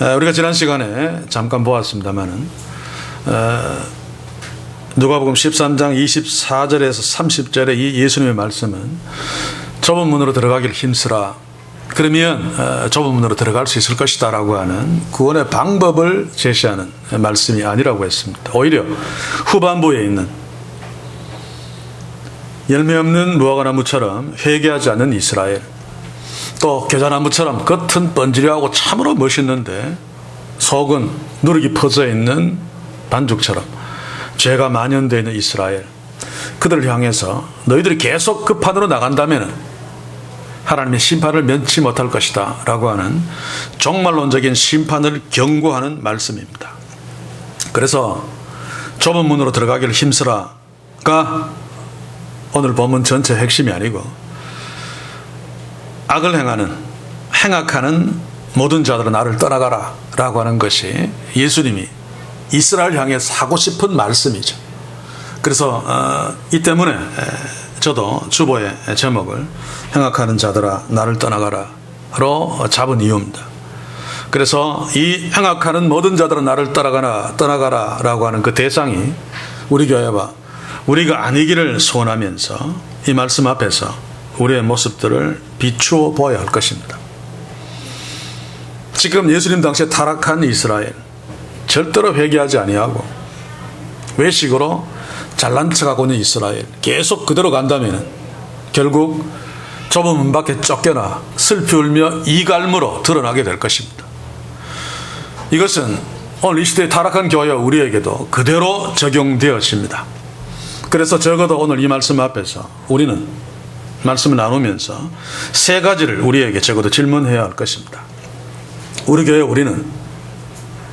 우리가 지난 시간에 잠깐 보았습니다마는 누가복음 13장 24절에서 30절의 이 예수님의 말씀은 좁은 문으로 들어가기를 힘쓰라. 그러면 좁은 문으로 들어갈 수 있을 것이다 라고 하는 구원의 방법을 제시하는 말씀이 아니라고 했습니다. 오히려 후반부에 있는 열매 없는 무화과나무처럼 회개하지 않는 이스라엘, 또 겨자나무처럼 겉은 번지르하고 참으로 멋있는데 속은 누룩이 퍼져 있는 반죽처럼 죄가 만연되어 있는 이스라엘, 그들을 향해서 너희들이 계속 그 판으로 나간다면 하나님의 심판을 면치 못할 것이다 라고 하는 종말론적인 심판을 경고하는 말씀입니다. 그래서 좁은 문으로 들어가기를 힘쓰라가 오늘 본문 전체 핵심이 아니고 악을 행악하는 모든 자들은 나를 떠나가라 라고 하는 것이 예수님이 이스라엘 향해 하고 싶은 말씀이죠. 그래서 이 때문에 저도 주보의 제목을 행악하는 자들아 나를 떠나가라로 잡은 이유입니다. 그래서 이 행악하는 모든 자들은 나를 떠나가라 라고 하는 그 대상이 우리 교회와 우리가 아니기를 소원하면서 이 말씀 앞에서 우리의 모습들을 비추어 보아야 할 것입니다. 지금 예수님 당시에 타락한 이스라엘, 절대로 회개하지 아니하고 외식으로 잘난 척하고 있는 이스라엘, 계속 그대로 간다면 결국 좁은 문 밖에 쫓겨나 슬피 울며 이갈무로 드러나게 될 것입니다. 이것은 오늘 이 시대에 타락한 교회와 우리에게도 그대로 적용되어집니다. 그래서 적어도 오늘 이 말씀 앞에서 우리는 말씀을 나누면서 세 가지를 우리에게 적어도 질문해야 할 것입니다. 우리 교회 우리는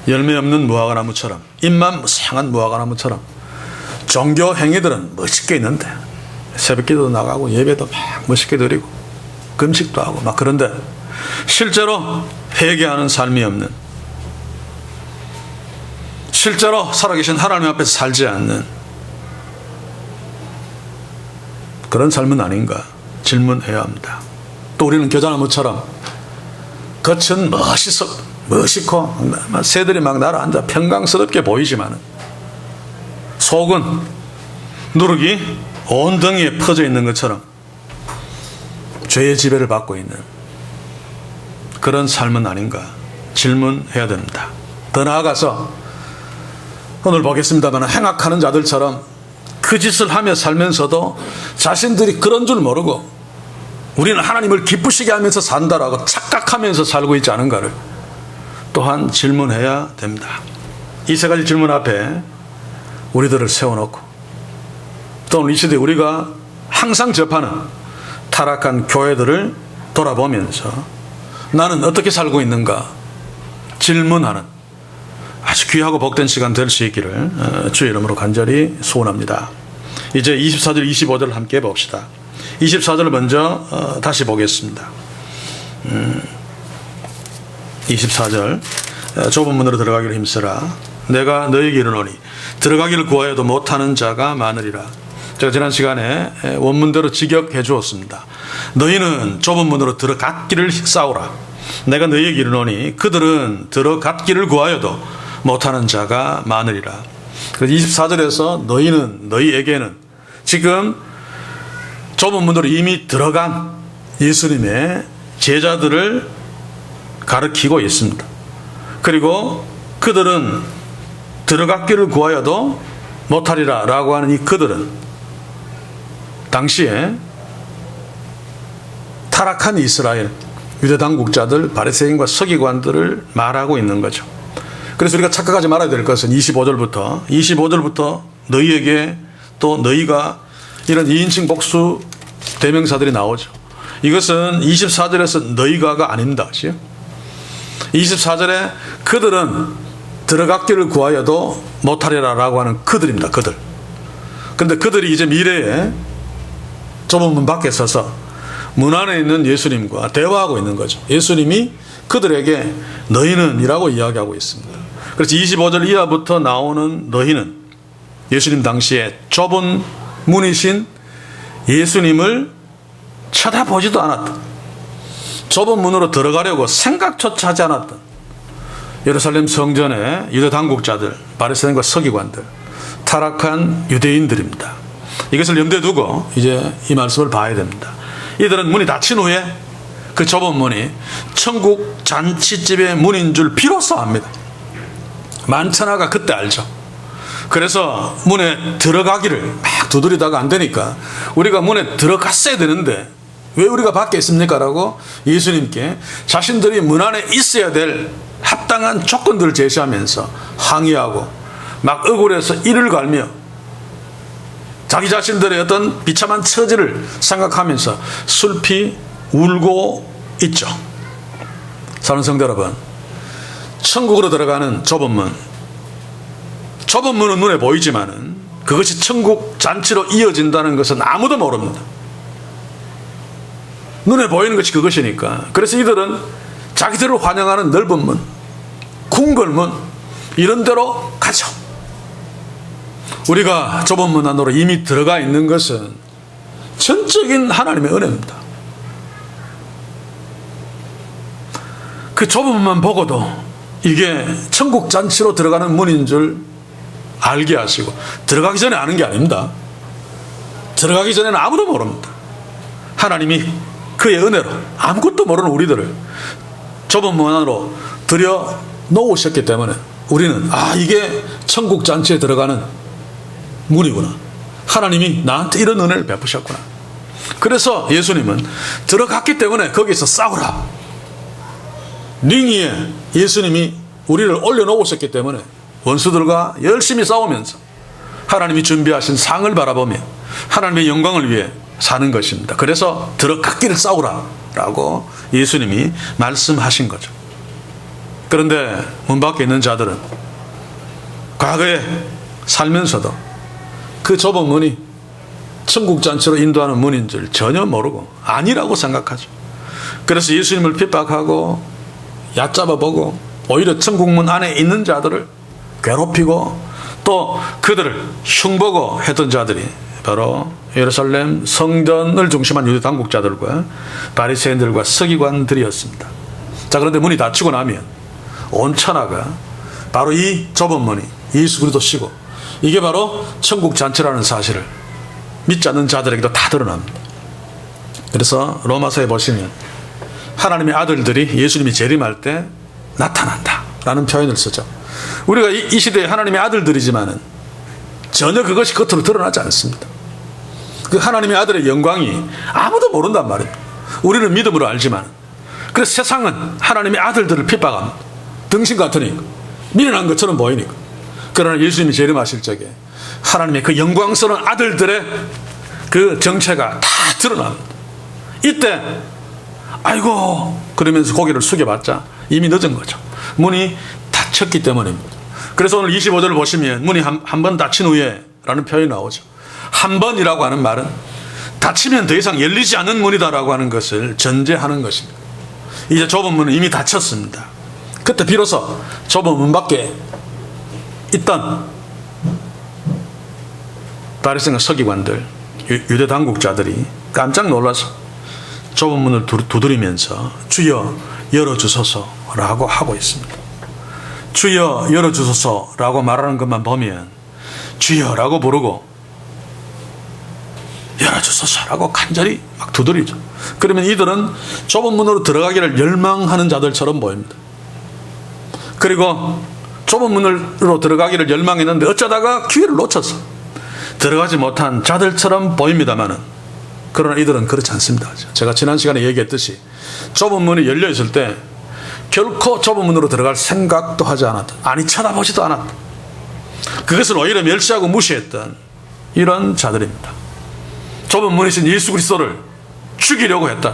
열매 없는 무화과나무처럼, 잎만 무성한 무화과나무처럼 종교 행위들은 멋있게 있는데 새벽기도 나가고 예배도 막 멋있게 드리고 금식도 하고 막 그런데 실제로 회개하는 삶이 없는, 실제로 살아계신 하나님 앞에서 살지 않는 그런 삶은 아닌가 질문해야 합니다. 또 우리는 겨자나무처럼 겉은 멋있고 새들이 막 날아앉아 평강스럽게 보이지만 속은 누룩이 온 덩이에 퍼져 있는 것처럼 죄의 지배를 받고 있는 그런 삶은 아닌가 질문해야 됩니다. 더 나아가서 오늘 보겠습니다만 행악하는 자들처럼 그 짓을 하며 살면서도 자신들이 그런 줄 모르고 우리는 하나님을 기쁘시게 하면서 산다라고 착각하면서 살고 있지 않은가를 또한 질문해야 됩니다. 이 세 가지 질문 앞에 우리들을 세워놓고 또 오늘 이 시대에 우리가 항상 접하는 타락한 교회들을 돌아보면서 나는 어떻게 살고 있는가 질문하는 아주 귀하고 복된 시간 될 수 있기를 주의 이름으로 간절히 소원합니다. 이제 24절 25절 함께 봅시다. 24절을 먼저 다시 보겠습니다. 24절 좁은 문으로 들어가기를 힘쓰라. 내가 너에게 이르노니 들어가기를 구하여도 못하는 자가 많으리라. 제가 지난 시간에 원문대로 직역해 주었습니다. 너희는 좁은 문으로 들어갔기를 싸우라. 내가 너희에게 이르노니 그들은 들어갔기를 구하여도 못하는 자가 많으리라. 그래서 24절에서 너희에게는 지금 좁은 문으로 이미 들어간 예수님의 제자들을 가르치고 있습니다. 그리고 그들은 들어갔기를 구하여도 못하리라 라고 하는 이 그들은 당시에 타락한 이스라엘 유대 당국자들 바리새인과 서기관들을 말하고 있는 거죠. 그래서 우리가 착각하지 말아야 될 것은 25절부터 너희에게 또 너희가 이런 2인칭 복수 대명사들이 나오죠. 이것은 24절에서 너희가가 아닙니다. 24절에 그들은 들어갔기를 구하여도 못하리라 라고 하는 그들입니다. 그런데 그들이 이제 미래에 좁은 문 밖에 서서 문 안에 있는 예수님과 대화하고 있는 거죠. 예수님이 그들에게 너희는 이라고 이야기하고 있습니다. 그래서 25절 이하부터 나오는 너희는 예수님 당시에 좁은 문이신 예수님을 쳐다보지도 않았던, 좁은 문으로 들어가려고 생각조차 하지 않았던 예루살렘 성전의 유대 당국자들, 바리새인과 서기관들, 타락한 유대인들입니다. 이것을 염두에 두고 이제 이 말씀을 봐야 됩니다. 이들은 문이 닫힌 후에 그 좁은 문이 천국 잔치집의 문인 줄 비로소 압니다. 만천하가 그때 알죠. 그래서 문에 들어가기를 막 두드리다가 안 되니까 우리가 문에 들어갔어야 되는데 왜 우리가 밖에 있습니까? 라고 예수님께 자신들이 문 안에 있어야 될 합당한 조건들을 제시하면서 항의하고 막 억울해서 이를 갈며 자기 자신들의 어떤 비참한 처지를 생각하면서 슬피 울고 있죠. 사랑하는 성도 여러분, 천국으로 들어가는 좁은 문은 눈에 보이지만은 그것이 천국 잔치로 이어진다는 것은 아무도 모릅니다. 눈에 보이는 것이 그것이니까. 그래서 이들은 자기들을 환영하는 넓은 문, 궁궐문 이런 데로 가죠. 우리가 좁은 문 안으로 이미 들어가 있는 것은 전적인 하나님의 은혜입니다. 그 좁은 문만 보고도 이게 천국 잔치로 들어가는 문인 줄 알게 하시고, 들어가기 전에 아는 게 아닙니다. 들어가기 전에는 아무도 모릅니다. 하나님이 그의 은혜로 아무것도 모르는 우리들을 좁은 문 안으로 들여 놓으셨기 때문에 우리는 이게 천국 잔치에 들어가는 문이구나. 하나님이 나한테 이런 은혜를 베푸셨구나. 그래서 예수님은 들어갔기 때문에 거기서 싸우라. 링 위에 예수님이 우리를 올려놓으셨기 때문에 원수들과 열심히 싸우면서 하나님이 준비하신 상을 바라보며 하나님의 영광을 위해 사는 것입니다. 그래서 들어갔기를 싸우라 라고 예수님이 말씀하신 거죠. 그런데 문 밖에 있는 자들은 과거에 살면서도 그 좁은 문이 천국 잔치로 인도하는 문인 줄 전혀 모르고 아니라고 생각하죠. 그래서 예수님을 핍박하고 얕잡아보고 오히려 천국문 안에 있는 자들을 괴롭히고 또 그들을 흉보고 했던 자들이 바로 예루살렘 성전을 중심한 유대 당국자들과 바리새인들과 서기관들이었습니다. 자, 그런데 문이 닫히고 나면 온 천하가 바로 이 좁은 문이 예수 그리스도시고 이게 바로 천국 잔치라는 사실을 믿지 않는 자들에게도 다 드러납니다. 그래서 로마서에 보시면 하나님의 아들들이 예수님이 재림할 때 나타난다 라는 표현을 쓰죠. 우리가 이 시대에 하나님의 아들들이지만은 전혀 그것이 겉으로 드러나지 않습니다. 그 하나님의 아들의 영광이 아무도 모른단 말입니다. 우리는 믿음으로 알지만, 그래서 세상은 하나님의 아들들을 핍박합니다. 등신 같으니까, 미련한 것처럼 보이니까. 그러나 예수님이 재림하실 적에 하나님의 그 영광스러운 아들들의 그 정체가 다 드러납니다. 이때 아이고 그러면서 고개를 숙여봤자 이미 늦은 거죠. 문이 닫혔기 때문입니다. 그래서 오늘 25절을 보시면 문이 한 번 닫힌 후에 라는 표현이 나오죠. 한 번이라고 하는 말은 닫히면 더 이상 열리지 않는 문이다라고 하는 것을 전제하는 것입니다. 이제 좁은 문은 이미 닫혔습니다. 그때 비로소 좁은 문 밖에 있던 바리새인과 서기관들, 유대 당국자들이 깜짝 놀라서 좁은 문을 두드리면서 주여 열어주소서라고 하고 있습니다. 주여 열어주소서라고 말하는 것만 보면 주여라고 부르고 열어주소서라고 간절히 막 두드리죠. 그러면 이들은 좁은 문으로 들어가기를 열망하는 자들처럼 보입니다. 그리고 좁은 문으로 들어가기를 열망했는데 어쩌다가 기회를 놓쳤어. 들어가지 못한 자들처럼 보입니다만은 그러나 이들은 그렇지 않습니다. 제가 지난 시간에 얘기했듯이 좁은 문이 열려 있을 때 결코 좁은 문으로 들어갈 생각도 하지 않았다. 아니 쳐다보지도 않았다. 그것을 오히려 멸시하고 무시했던 이런 자들입니다. 좁은 문이신 예수 그리스도를 죽이려고 했던,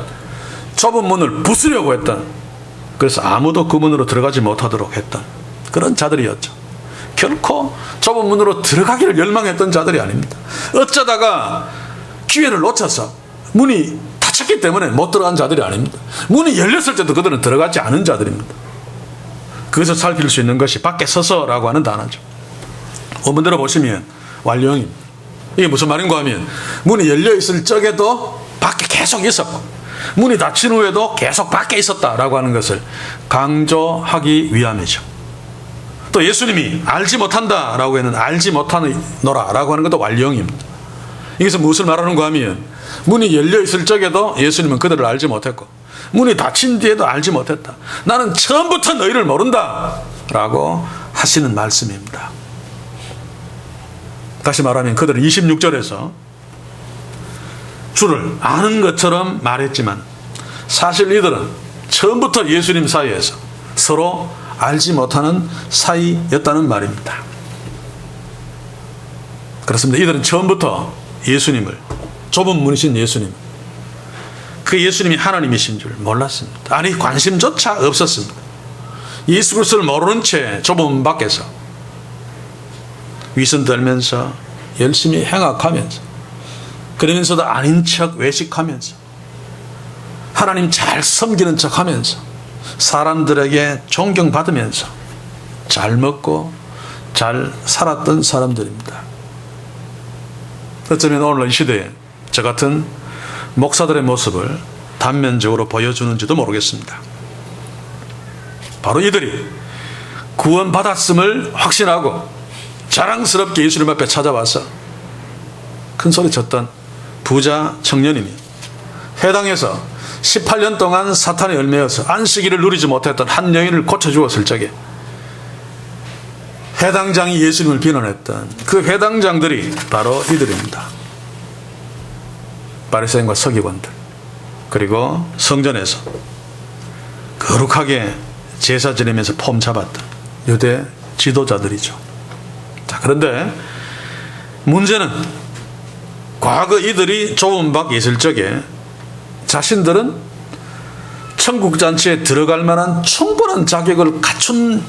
좁은 문을 부수려고 했던, 그래서 아무도 그 문으로 들어가지 못하도록 했던 그런 자들이었죠. 결코 좁은 문으로 들어가기를 열망했던 자들이 아닙니다. 어쩌다가 기회를 놓쳐서 문이 닫혔기 때문에 못 들어간 자들이 아닙니다. 문이 열렸을 때도 그들은 들어가지 않은 자들입니다. 그것을 살필 수 있는 것이 밖에 서서라고 하는 단어죠. 원문대로 보시면 완료형입니다. 이게 무슨 말인가 하면 문이 열려 있을 적에도 밖에 계속 있었고 문이 닫힌 후에도 계속 밖에 있었다라고 하는 것을 강조하기 위함이죠. 또 예수님이 알지 못한다라고 했는 알지 못하노라라고 하는 것도 완료형입니다. 이것은 무엇을 말하는가 하면 문이 열려 있을 적에도 예수님은 그들을 알지 못했고 문이 닫힌 뒤에도 알지 못했다. 나는 처음부터 너희를 모른다라고 하시는 말씀입니다. 다시 말하면 그들은 26절에서 주를 아는 것처럼 말했지만 사실 이들은 처음부터 예수님 사이에서 서로 알지 못하는 사이였다는 말입니다. 그렇습니다. 이들은 처음부터 예수님을, 좁은 문이신 예수님, 그 예수님이 하나님이신 줄 몰랐습니다. 아니, 관심조차 없었습니다. 예수 그리스도를 모르는 채 좁은 문 밖에서 위선 떨면서 열심히 행악하면서, 그러면서도 아닌 척 외식하면서, 하나님 잘 섬기는 척 하면서, 사람들에게 존경받으면서 잘 먹고 잘 살았던 사람들입니다. 어쩌면 오늘 이 시대에 저 같은 목사들의 모습을 단면적으로 보여주는지도 모르겠습니다. 바로 이들이 구원받았음을 확신하고 자랑스럽게 예수님 앞에 찾아와서 큰 소리 쳤던 부자 청년이니, 회당에서 18년 동안 사탄에 얽매여서 안식일을 누리지 못했던 한 여인을 고쳐주었을 적에 회당장이 예수님을 비난했던 그 회당장들이 바로 이들입니다. 바리새인과 서기관들, 그리고 성전에서 거룩하게 제사 지내면서 폼 잡았던 유대 지도자들이죠. 자, 그런데 문제는 과거 이들이 좁은 밖에 있을 적에 자신들은 천국 잔치에 들어갈 만한 충분한 자격을 갖춘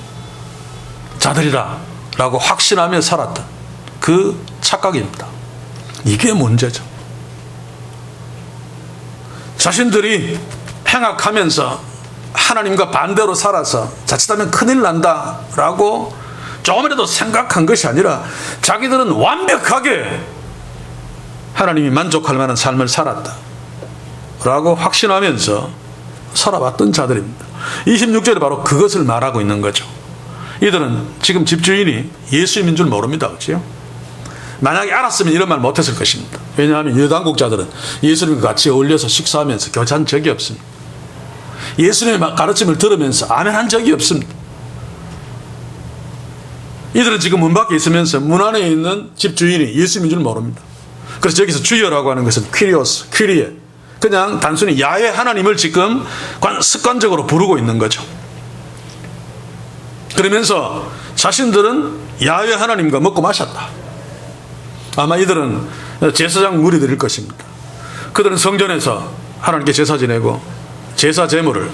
자들이라 라고 확신하며 살았던 그 착각입니다. 이게 문제죠. 자신들이 행악하면서 하나님과 반대로 살아서 자칫하면 큰일 난다라고 조금이라도 생각한 것이 아니라 자기들은 완벽하게 하나님이 만족할 만한 삶을 살았다 라고 확신하면서 살아왔던 자들입니다. 26절에 바로 그것을 말하고 있는 거죠. 이들은 지금 집주인이 예수님인 줄 모릅니다. 그렇죠? 만약에 알았으면 이런 말 못했을 것입니다. 왜냐하면 여당국자들은 예수님과 같이 어울려서 식사하면서 교제한 적이 없습니다. 예수님의 가르침을 들으면서 아멘한 적이 없습니다. 이들은 지금 문 밖에 있으면서 문 안에 있는 집주인이 예수님인 줄 모릅니다. 그래서 여기서 주여라고 하는 것은 퀴리오스, 퀴리에, 그냥 단순히 야훼 하나님을 지금 습관적으로 부르고 있는 거죠. 그러면서 자신들은 야훼 하나님과 먹고 마셨다. 아마 이들은 제사장 무리들일 것입니다. 그들은 성전에서 하나님께 제사 지내고 제사 제물을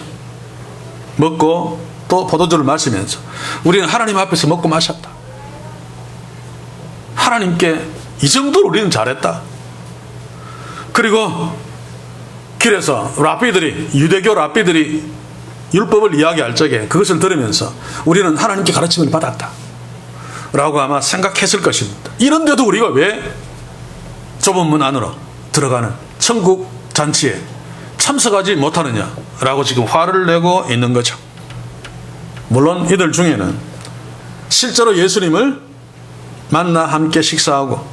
먹고 또 포도주를 마시면서 우리는 하나님 앞에서 먹고 마셨다. 하나님께 이 정도로 우리는 잘했다. 그리고 길에서 유대교 랍비들이 율법을 이야기할 적에 그것을 들으면서 우리는 하나님께 가르침을 받았다 라고 아마 생각했을 것입니다. 이런데도 우리가 왜 좁은 문 안으로 들어가는 천국 잔치에 참석하지 못하느냐 라고 지금 화를 내고 있는 거죠. 물론 이들 중에는 실제로 예수님을 만나 함께 식사하고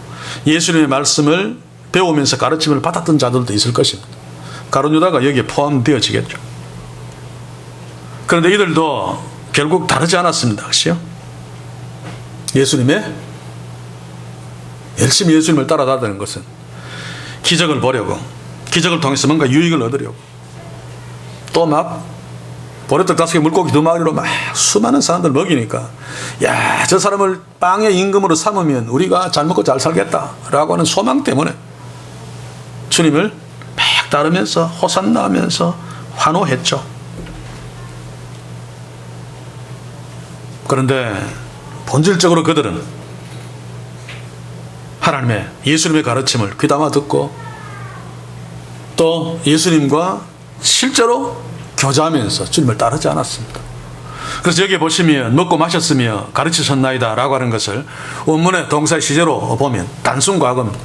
예수님의 말씀을 배우면서 가르침을 받았던 자들도 있을 것입니다. 가룟 유다가 여기에 포함되어지겠죠. 그런데 이들도 결국 다르지 않았습니다. 그렇죠? 열심히 예수님을 따라다니는 것은 기적을 보려고, 기적을 통해서 뭔가 유익을 얻으려고, 또 막 보리떡 5개 물고기 2마리로 막 수많은 사람들 먹이니까, 야, 저 사람을 빵의 임금으로 삼으면 우리가 잘 먹고 잘 살겠다라고 하는 소망 때문에 주님을 막 따르면서 호산나 하면서 환호했죠. 그런데 본질적으로 그들은 하나님의, 예수님의 가르침을 귀담아 듣고 또 예수님과 실제로 교제하면서 주님을 따르지 않았습니다. 그래서 여기에 보시면 먹고 마셨으며 가르치셨나이다 라고 하는 것을 원문의 동사의 시제로 보면 단순 과거입니다.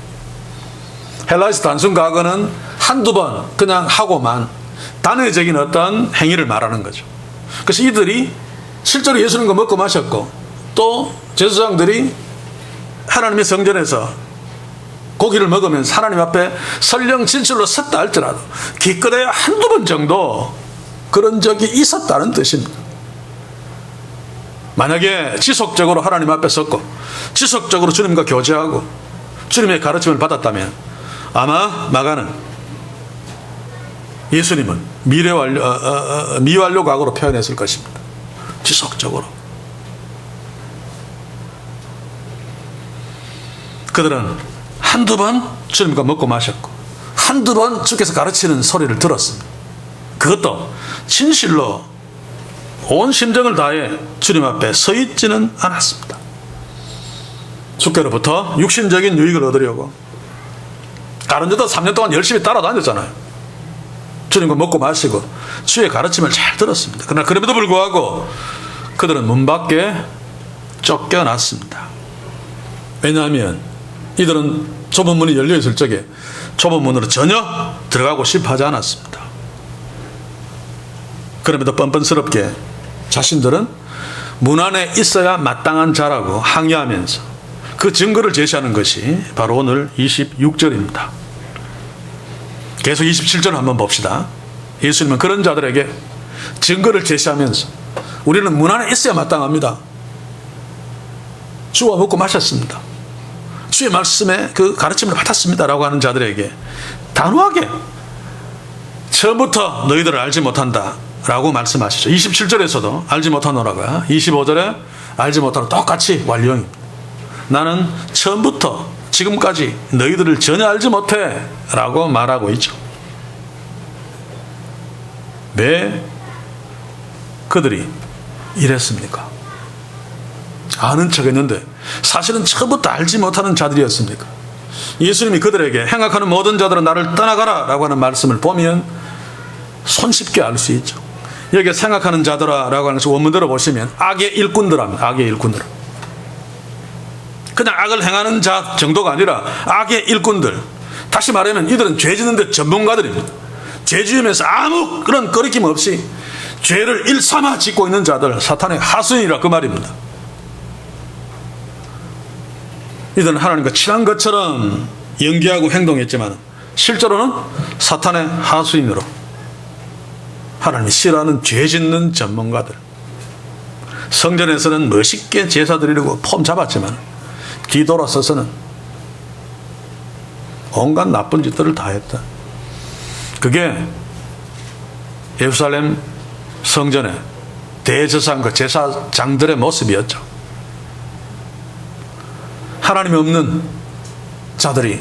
헬라에서 단순 과거는 한두 번 그냥 하고만 단회적인 어떤 행위를 말하는 거죠. 그래서 이들이 실제로 예수님과 먹고 마셨고 또 제사장들이 하나님의 성전에서 고기를 먹으면서 하나님 앞에 설령 진실로 섰다 할지라도 기껏해야 한두 번 정도 그런 적이 있었다는 뜻입니다. 만약에 지속적으로 하나님 앞에 섰고 지속적으로 주님과 교제하고 주님의 가르침을 받았다면 아마 마가는 예수님은 미완료 과거로 표현했을 것입니다. 지속적으로. 그들은 한두 번 주님과 먹고 마셨고 한두 번 주께서 가르치는 소리를 들었습니다. 그것도 진실로 온 심정을 다해 주님 앞에 서 있지는 않았습니다. 주께로부터 육신적인 유익을 얻으려고 다른 데도 3년 동안 열심히 따라다녔잖아요. 주님과 먹고 마시고 주의 가르침을 잘 들었습니다. 그러나 그럼에도 불구하고 그들은 문 밖에 쫓겨났습니다. 왜냐하면 이들은 좁은 문이 열려있을 적에 좁은 문으로 전혀 들어가고 싶어 하지 않았습니다. 그럼에도 뻔뻔스럽게 자신들은 문 안에 있어야 마땅한 자라고 항의하면서 그 증거를 제시하는 것이 바로 오늘 26절입니다. 계속 27절 한번 봅시다. 예수님은 그런 자들에게 증거를 제시하면서 우리는 문 안에 있어야 마땅합니다. 주와 먹고 마셨습니다. 주의 말씀에 그 가르침을 받았습니다. 라고 하는 자들에게 단호하게 처음부터 너희들을 알지 못한다 라고 말씀하시죠. 27절에서도 알지 못하노라가 25절에 알지 못하노 똑같이 완료입니다. 나는 처음부터 지금까지 너희들을 전혀 알지 못해 라고 말하고 있죠. 왜 그들이 이랬습니까? 아는 척 했는데 사실은 처음부터 알지 못하는 자들이었습니까? 예수님이 그들에게 행악하는 모든 자들은 나를 떠나가라 라고 하는 말씀을 보면 손쉽게 알 수 있죠. 여기에 생각하는 자들아 라고 하는 원문대로 보시면 악의 일꾼들 합니다. 악의 일꾼들. 그냥 악을 행하는 자 정도가 아니라 악의 일꾼들. 다시 말하면 이들은 죄 짓는 데 전문가들입니다. 죄 지으면서 아무 그런 거리낌 없이 죄를 일삼아 짓고 있는 자들, 사탄의 하수인이라 그 말입니다. 이들은 하나님과 친한 것처럼 연기하고 행동했지만 실제로는 사탄의 하수인으로 하나님이 싫어하는 죄 짓는 전문가들. 성전에서는 멋있게 제사 드리려고 폼 잡았지만 뒤돌아서서는 온갖 나쁜 짓들을 다 했다. 그게 예루살렘 성전의 대제사장과 제사장들의 모습이었죠. 하나님이 없는 자들이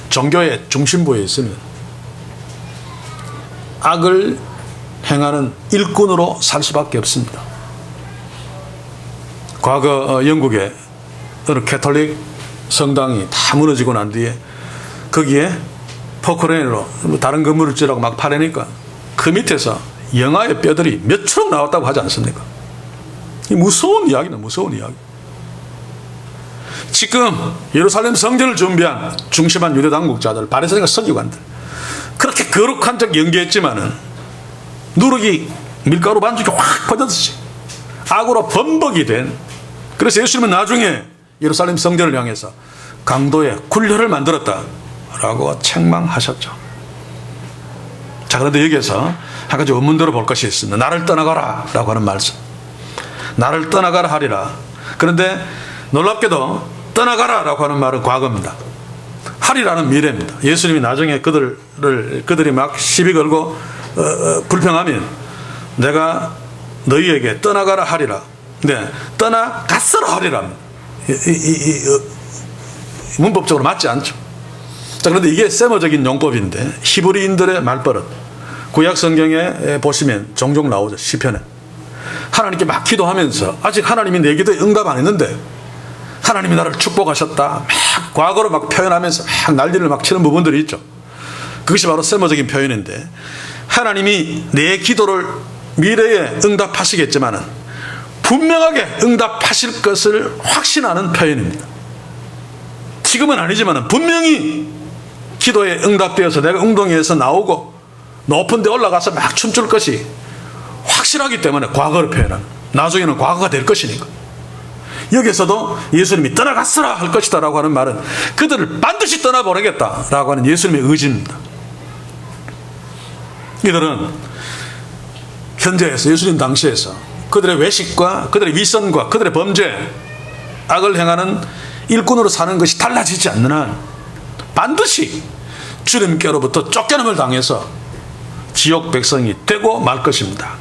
종교의 중심부에 있으면 악을 행하는 일꾼으로 살 수밖에 없습니다. 과거 영국의 어느 캐톨릭 성당이 다 무너지고 난 뒤에 거기에 포크레인으로 다른 건물을 지으라고 막 파내니까 그 밑에서 영아의 뼈들이 몇 추럭 나왔다고 하지 않습니까? 이 무서운 이야기는 무서운 이야기. 지금 예루살렘 성전을 준비한 중심한 유대 당국자들, 바리새인과 서기관들 그렇게 거룩한 척 연기했지만은 누룩이 밀가루 반죽이 확 퍼졌듯이 악으로 범벅이 된, 그래서 예수님은 나중에 예루살렘 성전을 향해서 강도의 굴려를 만들었다라고 책망하셨죠. 자, 그런데 여기에서 한 가지 원문대로 볼 것이 있습니다. 나를 떠나가라 라고 하는 말씀. 나를 떠나가라 하리라. 그런데 놀랍게도 떠나가라 라고 하는 말은 과거입니다. 하리라는 미래입니다. 예수님이 나중에 그들이 막 시비 걸고 불평하면 내가 너희에게 떠나가라 하리라. 네, 떠나갔으라 하리라. 문법적으로 맞지 않죠. 자, 그런데 이게 세머적인 용법인데 히브리인들의 말버릇, 구약 성경에 보시면 종종 나오죠. 시편에 하나님께 막 기도하면서 아직 하나님이 내 기도에 응답 안 했는데 하나님이 나를 축복하셨다 막 과거로 막 표현하면서 막 난리를 막 치는 부분들이 있죠. 그것이 바로 세머적인 표현인데 하나님이 내 기도를 미래에 응답하시겠지만은 분명하게 응답하실 것을 확신하는 표현입니다. 지금은 아니지만 분명히 기도에 응답되어서 내가 웅덩이에서 나오고 높은 데 올라가서 막 춤출 것이 확실하기 때문에 과거를 표현하는, 나중에는 과거가 될 것이니까. 여기서도 예수님이 떠나갔으라 할 것이다 라고 하는 말은 그들을 반드시 떠나보내겠다 라고 하는 예수님의 의지입니다. 이들은 현재에서 예수님 당시에서 그들의 외식과 그들의 위선과 그들의 범죄, 악을 행하는 일꾼으로 사는 것이 달라지지 않는 한 반드시 주님께로부터 쫓겨남을 당해서 지옥 백성이 되고 말 것입니다.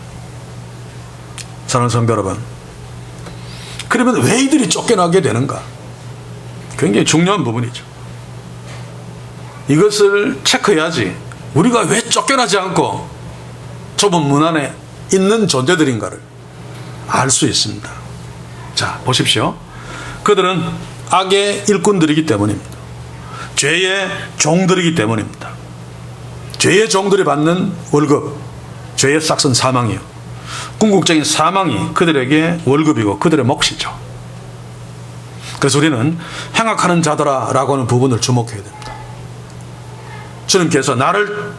사랑하는 성도 여러분, 그러면 왜 이들이 쫓겨나게 되는가? 굉장히 중요한 부분이죠. 이것을 체크해야지 우리가 왜 쫓겨나지 않고 좁은 문 안에 있는 존재들인가를 알 수 있습니다. 자, 보십시오. 그들은 악의 일꾼들이기 때문입니다. 죄의 종들이기 때문입니다. 죄의 종들이 받는 월급, 죄의 싹은 사망이요. 궁극적인 사망이 그들에게 월급이고 그들의 몫이죠. 그래서 우리는 행악하는 자들아라고 하는 부분을 주목해야 됩니다. 주님께서 나를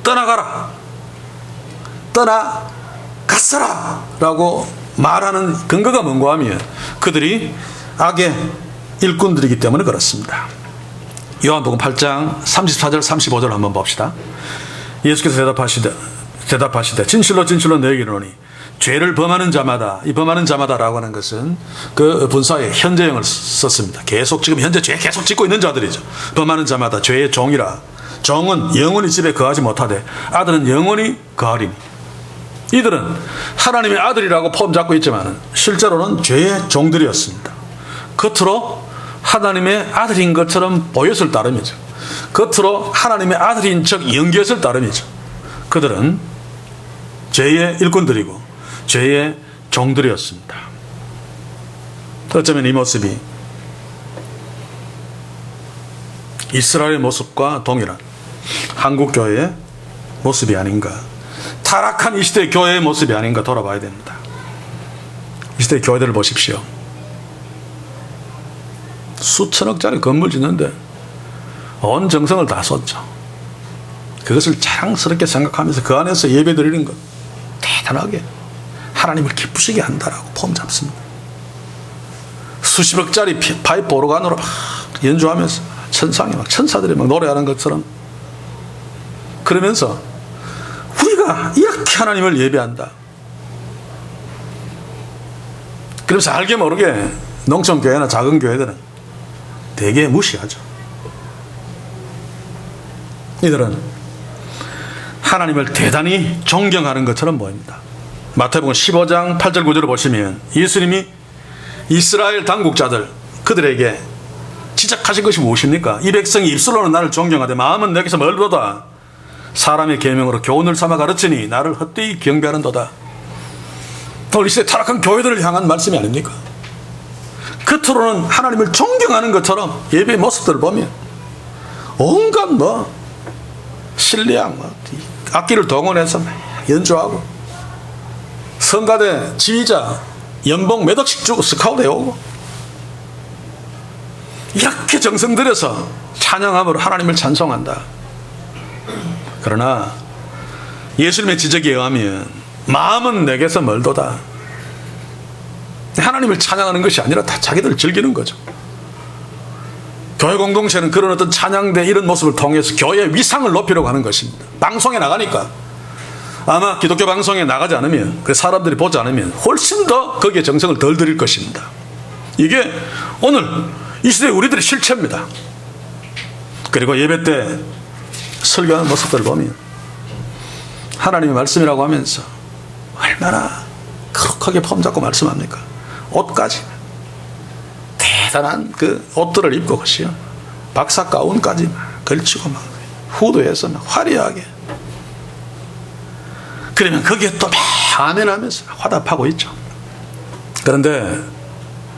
떠나가라, 떠나갔어라 라고 말하는 근거가 뭔가 하면 그들이 악의 일꾼들이기 때문에 그렇습니다. 요한복음 8장 34절 35절 한번 봅시다. 예수께서 대답하시되 진실로 진실로 너희에게 이르노니 죄를 범하는 자마다, 이 범하는 자마다라고 하는 것은 그 분사에 현재형을 썼습니다. 계속 지금 현재 죄 계속 짓고 있는 자들이죠. 범하는 자마다 죄의 종이라. 종은 영원히 집에 거하지 못하되 아들은 영원히 거하리니. 이들은 하나님의 아들이라고 폼 잡고 있지만 실제로는 죄의 종들이었습니다. 겉으로 하나님의 아들인 것처럼 보였을 따름이죠. 겉으로 하나님의 아들인 척 연기했을 따름이죠. 그들은 죄의 일꾼들이고 죄의 종들이었습니다. 어쩌면 이 모습이 이스라엘의 모습과 동일한 한국교회의 모습이 아닌가, 타락한 이 시대의 교회의 모습이 아닌가 돌아봐야 됩니다. 이 시대의 교회들을 보십시오. 수천억짜리 건물 짓는데 온 정성을 다 쏟죠. 그것을 자랑스럽게 생각하면서 그 안에서 예배 드리는 것 대단하게 하나님을 기쁘시게 한다라고 폼 잡습니다. 수십억짜리 파이프 오르간으로 막 연주하면서 천상에 막 천사들이 막 노래하는 것처럼, 그러면서 우리가 이렇게 하나님을 예배한다. 그러면서 알게 모르게 농촌교회나 작은 교회들은 되게 무시하죠. 이들은 하나님을 대단히 존경하는 것처럼 보입니다. 마태복음 15장 8절 9절을 보시면 예수님이 이스라엘 당국자들 그들에게 지적하신 것이 무엇입니까? 이 백성이 입술로는 나를 존경하되 마음은 내게서 멀도다. 사람의 계명으로 교훈을 삼아 가르치니 나를 헛되이 경배하는도다. 오늘 이 시대 타락한 교회들을 향한 말씀이 아닙니까? 겉으로는 하나님을 존경하는 것처럼 예배의 모습들을 보면 온갖 신뢰양 악기를 동원해서 연주하고 성가대 지휘자 연봉 몇 억씩 주고 스카우트 해오고 이렇게 정성 들여서 찬양함으로 하나님을 찬송한다. 그러나 예수님의 지적에 의하면 마음은 내게서 멀도다. 하나님을 찬양하는 것이 아니라 다 자기들 즐기는 거죠. 교회 공동체는 그런 어떤 찬양대 이런 모습을 통해서 교회의 위상을 높이려고 하는 것입니다. 방송에 나가니까 아마 기독교 방송에 나가지 않으면, 그 사람들이 보지 않으면 훨씬 더 거기에 정성을 덜 들일 것입니다. 이게 오늘 이 시대의 우리들의 실체입니다. 그리고 예배 때 설교하는 모습들을 보면 하나님의 말씀이라고 하면서 얼마나 거룩하게 폼 잡고 말씀합니까? 옷까지 대단한 그 옷들을 입고 것이요, 박사 가운까지 막 걸치고 막 후드에서 막 화려하게, 그러면 거기에 또 막 아멘하면서 화답하고 있죠. 그런데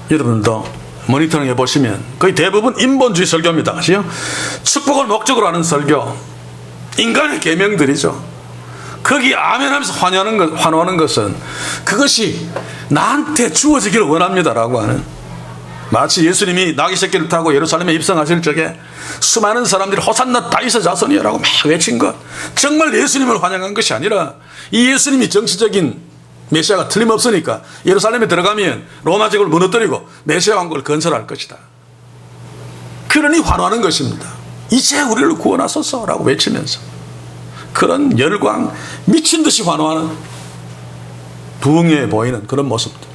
여러분들도 모니터링 해보시면 거의 대부분 인본주의 설교입니다. 그렇죠? 축복을 목적으로 하는 설교, 인간의 계명들이죠. 거기 아멘하면서 환호하는 것은 그것이 나한테 주어지기를 원합니다라고 하는, 마치 예수님이 나귀 새끼를 타고 예루살렘에 입성하실 적에 수많은 사람들이 호산나 다윗의 자손이라고 막 외친 것, 정말 예수님을 환영한 것이 아니라 이 예수님이 정치적인 메시아가 틀림없으니까 예루살렘에 들어가면 로마 제국을 무너뜨리고 메시아 왕국을 건설할 것이다. 그러니 환호하는 것입니다. 이제 우리를 구원하소서라고 외치면서 그런 열광, 미친 듯이 환호하는 부흥해 보이는 그런 모습들.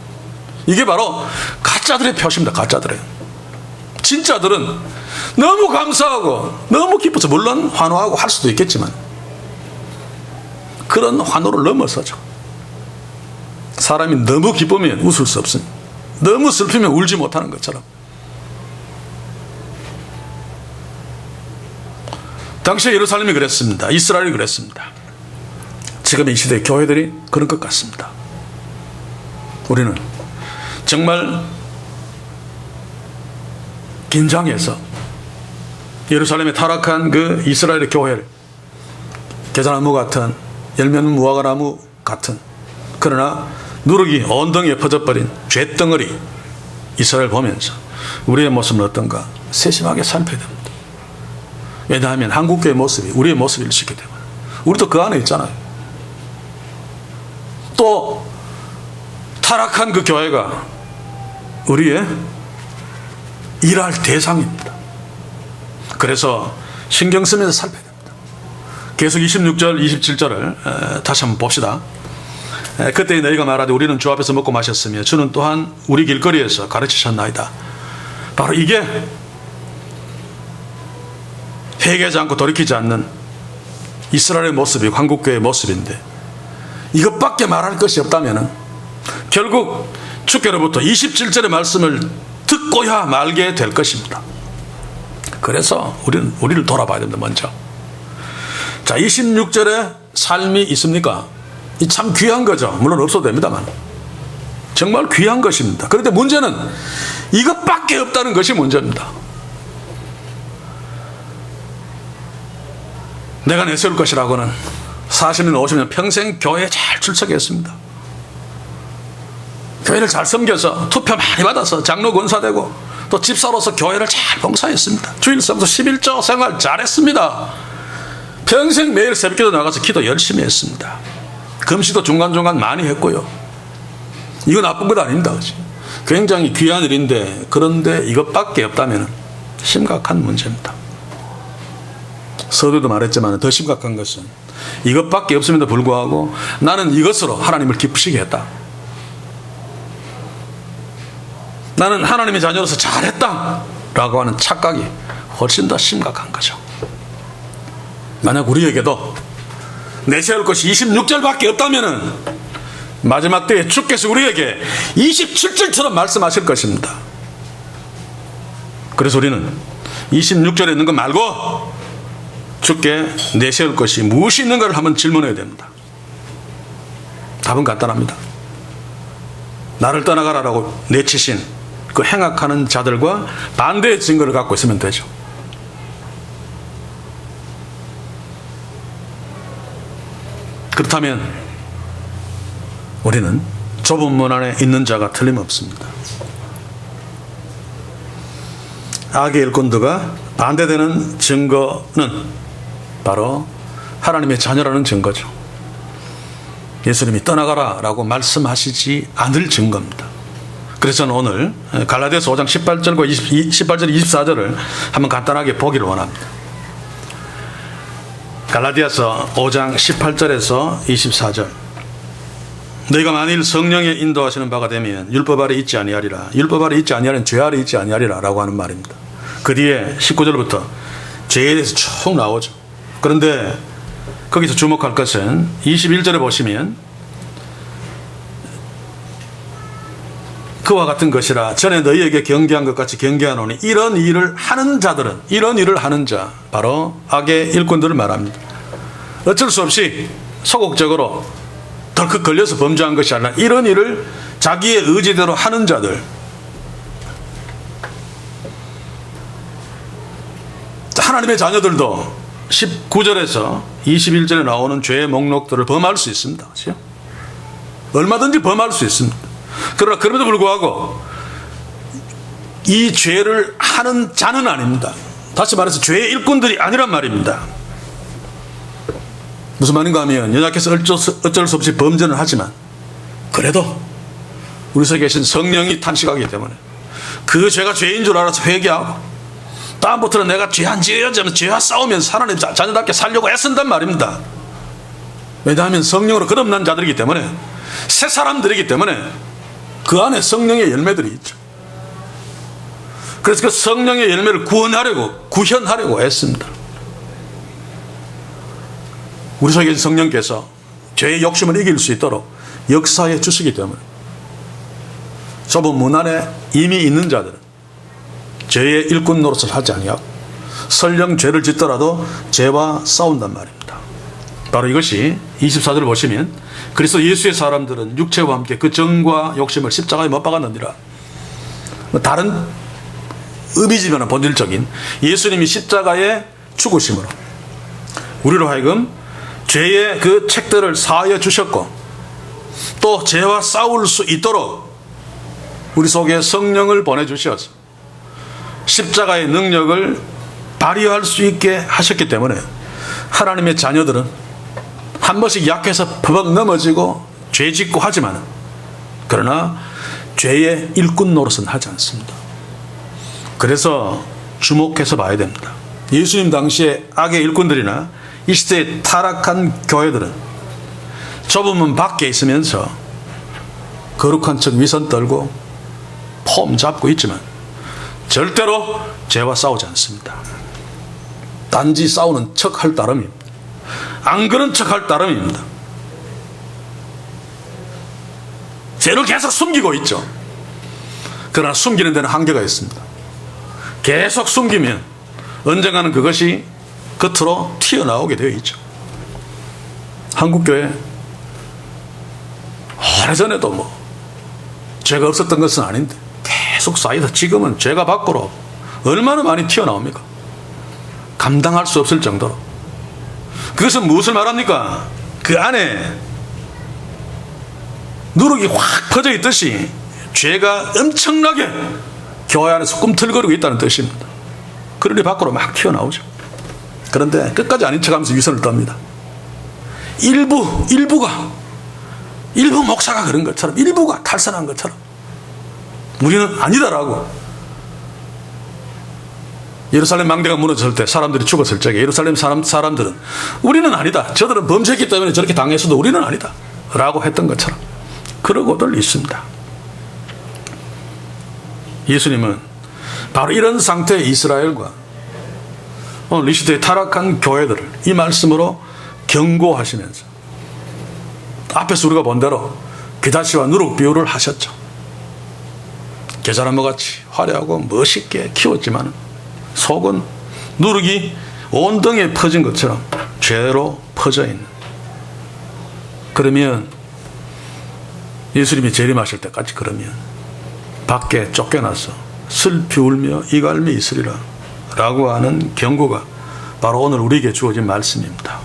이게 바로 가짜들의 표시입니다. 가짜들의. 진짜들은 너무 감사하고 너무 기뻐서 물론 환호하고 할 수도 있겠지만 그런 환호를 넘어서죠. 사람이 너무 기쁘면 웃을 수 없습니다. 너무 슬프면 울지 못하는 것처럼. 당시에 예루살렘이 그랬습니다. 이스라엘이 그랬습니다. 지금 이 시대의 교회들이 그런 것 같습니다. 우리는 정말 긴장해서 예루살렘에 타락한 그 이스라엘의 교회를 계자나무 같은 열매는 무화과나무 같은 그러나 누룩이 온덩이에 퍼져버린 죄덩어리 이스라엘 보면서 우리의 모습은 어떤가 세심하게 살펴야 됩니다. 왜냐하면 한국교회 모습이 우리의 모습일 수 있기 때문에 우리도 그 안에 있잖아요. 또 타락한 그 교회가 우리의 일할 대상입니다. 그래서 신경 쓰면서 살펴야 됩니다. 계속 26절 27절을 다시 한번 봅시다. 그때 너희가 말하되 우리는 주 앞에서 먹고 마셨으며 주는 또한 우리 길거리에서 가르치셨나이다. 바로 이게 회개하지 않고 돌이키지 않는 이스라엘의 모습이 한국교회의 모습인데 이것밖에 말할 것이 없다면 결국 주께로부터 27절의 말씀을 듣고야 말게 될 것입니다. 그래서 우리를 돌아봐야 됩니다. 먼저. 자, 26절에 삶이 있습니까? 이 참 귀한 거죠. 물론 없어도 됩니다만 정말 귀한 것입니다. 그런데 문제는 이것밖에 없다는 것이 문제입니다. 내가 내세울 것이라고는 40년 50년 평생 교회에 잘 출석했습니다. 교회를 잘 섬겨서 투표 많이 받아서 장로 권사되고 또 집사로서 교회를 잘 봉사했습니다. 주일성서 11조 생활 잘했습니다. 평생 매일 새벽기도 나가서 기도 열심히 했습니다. 금시도 중간중간 많이 했고요. 이거 나쁜 것 아닙니다. 그렇지? 굉장히 귀한 일인데 그런데 이것밖에 없다면 심각한 문제입니다. 서두에도 말했지만 더 심각한 것은 이것밖에 없음에도 불구하고 나는 이것으로 하나님을 기쁘시게 했다. 나는 하나님의 자녀로서 잘했다 라고 하는 착각이 훨씬 더 심각한 거죠. 만약 우리에게도 내세울 것이 26절밖에 없다면 마지막 때에 주께서 우리에게 27절처럼 말씀하실 것입니다. 그래서 우리는 26절에 있는 것 말고 주께 내세울 것이 무엇이 있는가를 한번 질문해야 됩니다. 답은 간단합니다. 나를 떠나가라라고 내치신 그 행악하는 자들과 반대의 증거를 갖고 있으면 되죠. 그렇다면 우리는 좁은 문 안에 있는 자가 틀림없습니다. 악의 일꾼들과 반대되는 증거는 바로 하나님의 자녀라는 증거죠. 예수님이 떠나가라 라고 말씀하시지 않을 증거입니다. 그래서 저는 오늘 갈라디아서 5장 18절 24절을 한번 간단하게 보기를 원합니다. 갈라디아서 5장 18절에서 24절. 너희가 만일 성령의 인도하시는 바가 되면 율법 아래 있지 아니하리라. 율법 아래 있지 아니하리는 죄 아래 있지 아니하리라 라고 하는 말입니다. 그 뒤에 19절부터 죄에 대해서 쭉 나오죠. 그런데 거기서 주목할 것은 21절에 보시면 그와 같은 것이라 전에 너희에게 경계한 것 같이 경계하노니 이런 일을 하는 자들은 이런 일을 하는 자 바로 악의 일꾼들을 말합니다. 어쩔 수 없이 소극적으로 덜컥 걸려서 범죄한 것이 아니라 이런 일을 자기의 의지대로 하는 자들, 하나님의 자녀들도 19절에서 21절에 나오는 죄의 목록들을 범할 수 있습니다. 그렇죠? 얼마든지 범할 수 있습니다. 그러나 그럼에도 불구하고 이 죄를 하는 자는 아닙니다. 다시 말해서 죄의 일꾼들이 아니란 말입니다. 무슨 말인가 하면 연약해서 어쩔 수 없이 범죄는 하지만 그래도 우리 속에 계신 성령이 탄식하기 때문에 그 죄가 죄인 줄 알아서 회개하고 다음부터는 내가 죄 안 지어야지 죄와 싸우면서 하나님 자녀답게 살려고 애쓴단 말입니다. 왜냐하면 성령으로 거듭난 자들이기 때문에 새 사람들이기 때문에 그 안에 성령의 열매들이 있죠. 그래서 그 성령의 열매를 구현하려고 애씁니다. 우리 속에 계신 성령께서 죄의 욕심을 이길 수 있도록 역사해 주시기 때문에 좁은 문 안에 이미 있는 자들은 죄의 일꾼 노릇을 하지 아니하고 설령 죄를 짓더라도 죄와 싸운단 말입니다. 바로 이것이 24절을 보시면 그리스도 예수의 사람들은 육체와 함께 그 정과 욕심을 십자가에 못 박았느니라. 다른 의미지만 본질적인 예수님이 십자가에 죽으심으로 우리로 하여금 죄의 그 책들을 사하여 주셨고 또 죄와 싸울 수 있도록 우리 속에 성령을 보내주셔서 십자가의 능력을 발휘할 수 있게 하셨기 때문에 하나님의 자녀들은 한 번씩 약해서 버벅 넘어지고 죄 짓고 하지만 그러나 죄의 일꾼 노릇은 하지 않습니다. 그래서 주목해서 봐야 됩니다. 예수님 당시에 악의 일꾼들이나 이 시대의 타락한 교회들은 좁은 문 밖에 있으면서 거룩한 척 위선 떨고 폼 잡고 있지만 절대로 죄와 싸우지 않습니다. 단지 싸우는 척할 따름입니다. 안 그런 척할 따름입니다. 죄를 계속 숨기고 있죠. 그러나 숨기는 데는 한계가 있습니다. 계속 숨기면 언젠가는 그것이 겉으로 튀어나오게 되어 있죠. 한국교회 오래전에도 죄가 없었던 것은 아닌데 계속 쌓이다 지금은 죄가 밖으로 얼마나 많이 튀어나옵니까? 감당할 수 없을 정도로. 그것은 무엇을 말합니까? 그 안에 누룩이 확 퍼져 있듯이 죄가 엄청나게 교회 안에서 꿈틀거리고 있다는 뜻입니다. 그러니 밖으로 막 튀어나오죠. 그런데 끝까지 아닌 척하면서 위선을 떱니다. 일부 목사가 그런 것처럼 일부가 탈선한 것처럼 우리는 아니다라고. 예루살렘 망대가 무너졌을 때 사람들이 죽었을 적에 예루살렘 사람들은 우리는 아니다. 저들은 범죄했기 때문에 저렇게 당했어도 우리는 아니다 라고 했던 것처럼 그러고들 있습니다. 예수님은 바로 이런 상태의 이스라엘과 오늘 이 시대의 타락한 교회들을 이 말씀으로 경고하시면서 앞에서 우리가 본 대로 겨자씨와 누룩 비유를 하셨죠. 겨자나무같이 화려하고 멋있게 키웠지만 속은 누룩이 온 등에 퍼진 것처럼 죄로 퍼져 있는. 그러면 예수님이 재림하실 때까지 그러면 밖에 쫓겨나서 슬피 울며 이갈미 있으리라 라고 하는 경고가 바로 오늘 우리에게 주어진 말씀입니다.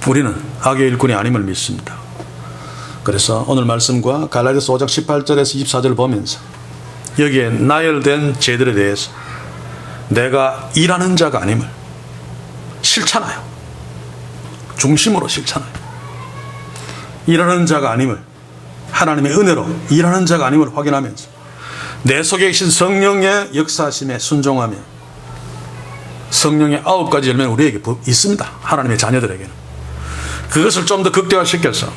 우리는 악의 일꾼이 아님을 믿습니다. 그래서 오늘 말씀과 갈라디아서 5장 18절에서 24절을 보면서 여기에 나열된 죄들에 대해서 내가 일하는 자가 아님을 싫잖아요. 중심으로 싫잖아요. 일하는 자가 아님을 하나님의 은혜로 일하는 자가 아님을 확인하면서 내 속에 계신 성령의 역사심에 순종하며 성령의 9가지 열매는 우리에게 있습니다. 하나님의 자녀들에게는. 그것을 좀 더 극대화시켜서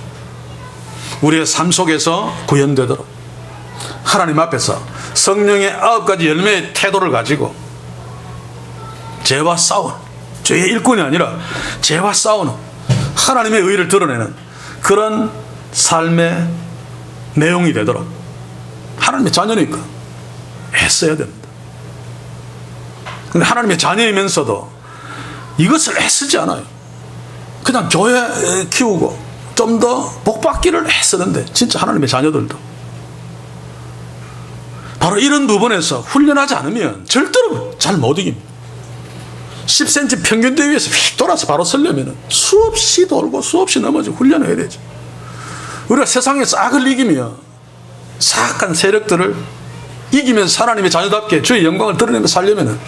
우리의 삶 속에서 구현되도록 하나님 앞에서 성령의 9가지 열매의 태도를 가지고 죄와 싸우는, 죄의 일꾼이 아니라 죄와 싸우는 하나님의 의를 드러내는 그런 삶의 내용이 되도록 하나님의 자녀니까 애써야 됩니다. 근데 하나님의 자녀이면서도 이것을 애쓰지 않아요. 그냥 교회 키우고 좀 더 복받기를 애쓰는데 진짜 하나님의 자녀들도 바로 이런 부분에서 훈련하지 않으면 절대로 잘 못 이깁니다. 10cm 평균대 위에서 휙 돌아서 바로 서려면 수없이 돌고 수없이 넘어지고 훈련해야 되죠. 우리가 세상에서 악을 이기며 사악한 세력들을 이기면서 하나님의 자녀답게 주의 영광을 드러내며 살려면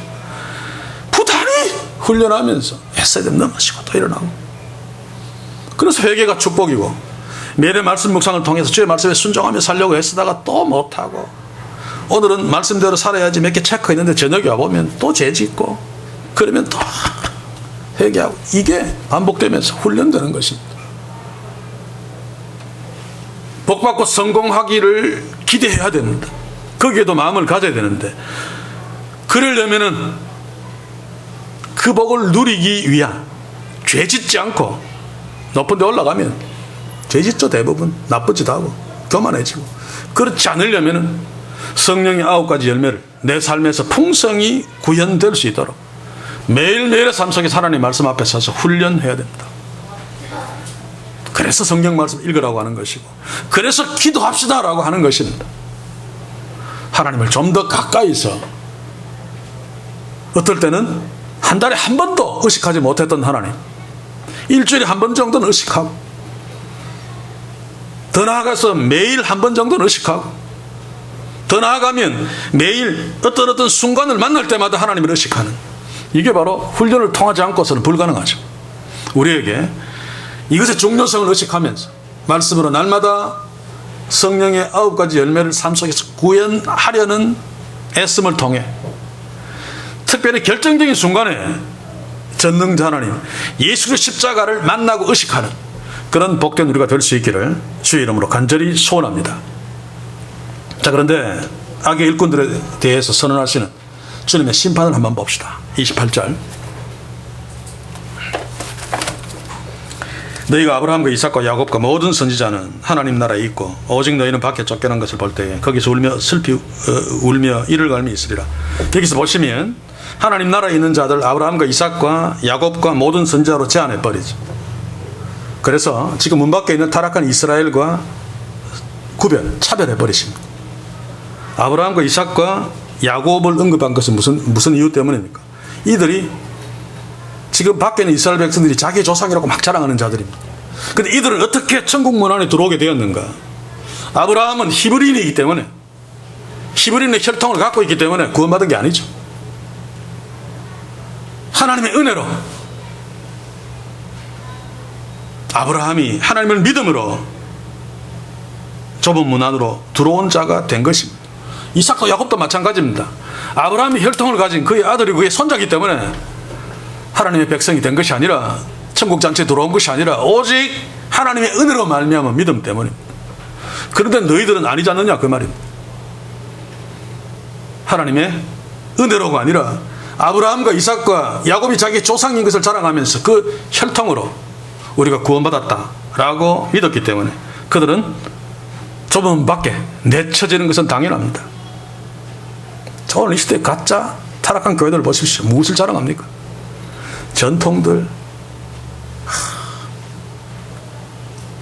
부단히 훈련하면서 애써야 되면 넘어지고 또 일어나고. 그래서 회개가 축복이고 매일의 말씀 묵상을 통해서 주의 말씀에 순종하며 살려고 애쓰다가 또 못하고, 오늘은 말씀대로 살아야지 몇 개 체크했는데 저녁에 와보면 또 죄짓고, 그러면 또 회개하고, 이게 반복되면서 훈련되는 것입니다. 복받고 성공하기를 기대해야 됩니다. 거기에도 마음을 가져야 되는데, 그러려면은 그 복을 누리기 위한, 죄짓지 않고 높은 데 올라가면 죄짓죠. 대부분 나쁜 짓 하고 교만해지고. 그렇지 않으려면은 성령의 9가지 열매를 내 삶에서 풍성히 구현될 수 있도록 매일매일의 삶 속에 하나님의 말씀 앞에 서서 훈련해야 됩니다. 그래서 성경 말씀 읽으라고 하는 것이고, 그래서 기도합시다라고 하는 것입니다. 하나님을 좀 더 가까이서, 어떨 때는 한 달에 한 번도 의식하지 못했던 하나님, 일주일에 한 번 정도는 의식하고, 더 나아가서 매일 한 번 정도는 의식하고, 더 나아가면 매일 어떤 순간을 만날 때마다 하나님을 의식하는, 이게 바로 훈련을 통하지 않고서는 불가능하죠. 우리에게 이것의 중요성을 의식하면서 말씀으로 날마다 성령의 9가지 열매를 삶 속에서 구현하려는 애씀을 통해, 특별히 결정적인 순간에 전능자 하나님 예수 그리스도 십자가를 만나고 의식하는 그런 복된 우리가 될 수 있기를 주의 이름으로 간절히 소원합니다. 자, 그런데 악의 일꾼들에 대해서 선언하시는 주님의 심판을 한번 봅시다. 28절. 너희가 아브라함과 이삭과 야곱과 모든 선지자는 하나님 나라에 있고 오직 너희는 밖에 쫓겨난 것을 볼 때에 거기서 울며 슬피 울며 이를 갈미 있으리라. 여기서 보시면 하나님 나라에 있는 자들 아브라함과 이삭과 야곱과 모든 선지자로 제한해 버리죠. 그래서 지금 문 밖에 있는 타락한 이스라엘과 차별해 버리십니다. 아브라함과 이삭과 야곱을 언급한 것은 무슨 이유 때문입니까? 이들이 지금 밖에 있는 이스라엘 백성들이 자기 조상이라고 막 자랑하는 자들입니다. 그런데 이들은 어떻게 천국 문 안에 들어오게 되었는가? 아브라함은 히브리인이기 때문에, 히브리인의 혈통을 갖고 있기 때문에 구원받은 게 아니죠. 하나님의 은혜로 아브라함이 하나님을 믿음으로 좁은 문 안으로 들어온 자가 된 것입니다. 이삭과 야곱도 마찬가지입니다. 아브라함이 혈통을 가진 그의 아들이 그의 손자이기 때문에 하나님의 백성이 된 것이 아니라, 천국 장체에 들어온 것이 아니라 오직 하나님의 은혜로 말미암은 믿음 때문입니다. 그런데 너희들은 아니지 않느냐 그 말입니다. 하나님의 은혜로가 아니라 아브라함과 이삭과 야곱이 자기 조상인 것을 자랑하면서 그 혈통으로 우리가 구원받았다라고 믿었기 때문에 그들은 좁은 밖에 내쳐지는 것은 당연합니다. 오늘 이 시대에 가짜 타락한 교회들을 보십시오. 무엇을 자랑합니까? 전통들,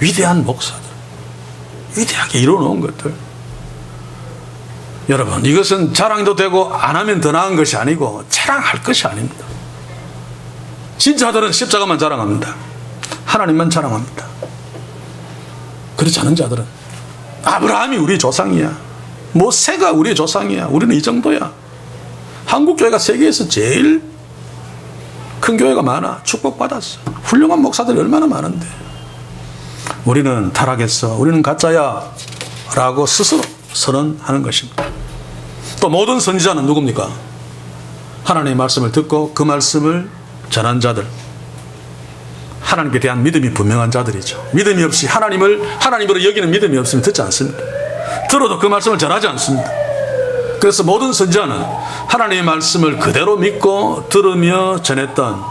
위대한 목사들, 위대하게 이루어놓은 것들. 여러분, 이것은 자랑도 되고 안 하면 더 나은 것이 아니고 자랑할 것이 아닙니다. 진짜들은 십자가만 자랑합니다. 하나님만 자랑합니다. 그렇지 않은 자들은 아브라함이 우리 조상이야, 모세가 우리 조상이야, 우리는 이 정도야. 한국교회가 세계에서 제일 큰 교회가 많아. 축복받았어. 훌륭한 목사들이 얼마나 많은데 우리는 타락했어, 우리는 가짜야 라고 스스로 선언하는 것입니다. 또 모든 선지자는 누굽니까? 하나님의 말씀을 듣고 그 말씀을 전한 자들, 하나님께 대한 믿음이 분명한 자들이죠. 믿음이 없이 하나님으로 여기는 믿음이 없으면 듣지 않습니다. 들어도 그 말씀을 전하지 않습니다. 그래서 모든 선지자는 하나님의 말씀을 그대로 믿고 들으며 전했던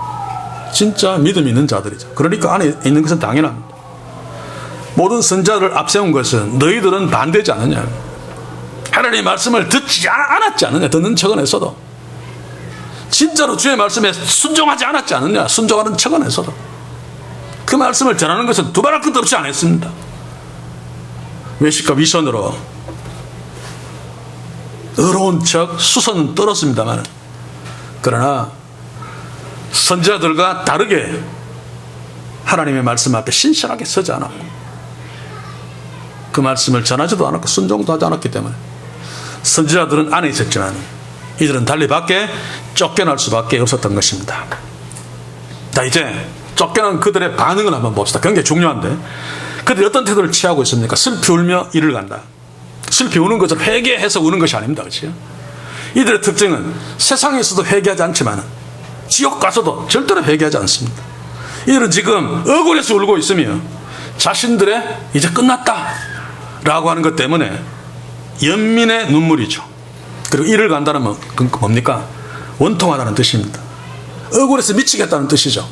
진짜 믿음이 있는 자들이죠. 그러니까 안에 있는 것은 당연합니다. 모든 선지자를 앞세운 것은 너희들은 반대지 않느냐, 하나님의 말씀을 듣지 않았지 않느냐, 듣는 척은 했어도 진짜로 주의 말씀에 순종하지 않았지 않느냐, 순종하는 척은 했어도 그 말씀을 전하는 것은 두말할 것도 없이 안 했습니다. 외식과 위선으로 의로운 척 수선은 떨었습니다만, 그러나 선지자들과 다르게 하나님의 말씀 앞에 신실하게 서지 않았고 그 말씀을 전하지도 않았고 순종도 하지 않았기 때문에 선지자들은 안에 있었지만 이들은 달리 밖에 쫓겨날 수밖에 없었던 것입니다. 자, 이제 쫓겨난 그들의 반응을 한번 봅시다. 굉장히 중요한데, 그들이 어떤 태도를 취하고 있습니까? 슬피 울며 이를 간다. 슬피 우는 것을 회개해서 우는 것이 아닙니다. 그렇죠? 이들의 특징은 세상에서도 회개하지 않지만 지옥 가서도 절대로 회개하지 않습니다. 이들은 지금 억울해서 울고 있으며 자신들의 이제 끝났다 라고 하는 것 때문에 연민의 눈물이죠. 그리고 이를 간다는 뭡니까? 원통하다는 뜻입니다. 억울해서 미치겠다는 뜻이죠.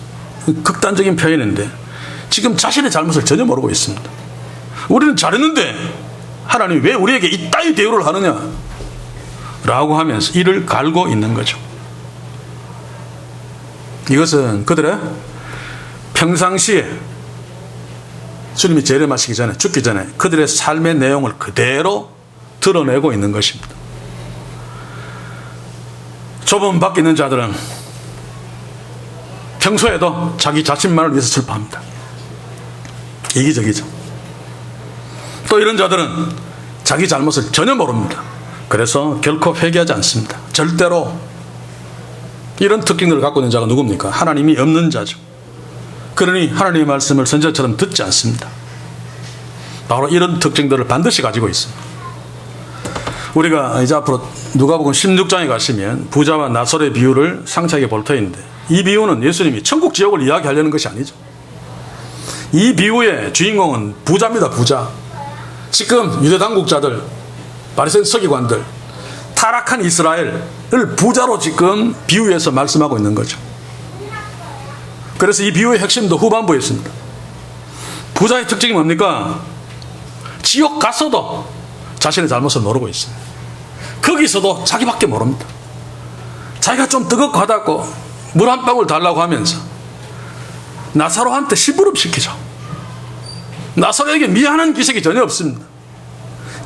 극단적인 표현인데 지금 자신의 잘못을 전혀 모르고 있습니다. 우리는 잘했는데 하나님이 왜 우리에게 이따위 대우를 하느냐 라고 하면서 이를 갈고 있는 거죠. 이것은 그들의 평상시에 주님이 재림하시기 전에, 죽기 전에 그들의 삶의 내용을 그대로 드러내고 있는 것입니다. 좁은 밖에 있는 자들은 평소에도 자기 자신만을 위해서 슬퍼합니다. 이기적이죠. 또 이런 자들은 자기 잘못을 전혀 모릅니다. 그래서 결코 회개하지 않습니다. 절대로. 이런 특징들을 갖고 있는 자가 누굽니까? 하나님이 없는 자죠. 그러니 하나님의 말씀을 선지자처럼 듣지 않습니다. 바로 이런 특징들을 반드시 가지고 있습니다. 우리가 이제 앞으로 누가복음 16장에 가시면 부자와 나설의 비유를 상세하게 볼 터인데, 이 비유는 예수님이 천국 지옥을 이야기하려는 것이 아니죠. 이 비유의 주인공은 부자입니다. 부자. 지금 유대 당국자들, 바리새인 서기관들, 타락한 이스라엘을 부자로 지금 비유해서 말씀하고 있는 거죠. 그래서 이 비유의 핵심도 후반부에 있습니다. 부자의 특징이 뭡니까? 지옥 갔어도 자신의 잘못을 모르고 있습니다. 거기서도 자기밖에 모릅니다. 자기가 좀 뜨겁고 물 한 방울 달라고 하면서 나사로한테 심부름 시키죠. 나사로에게 미안한 기색이 전혀 없습니다.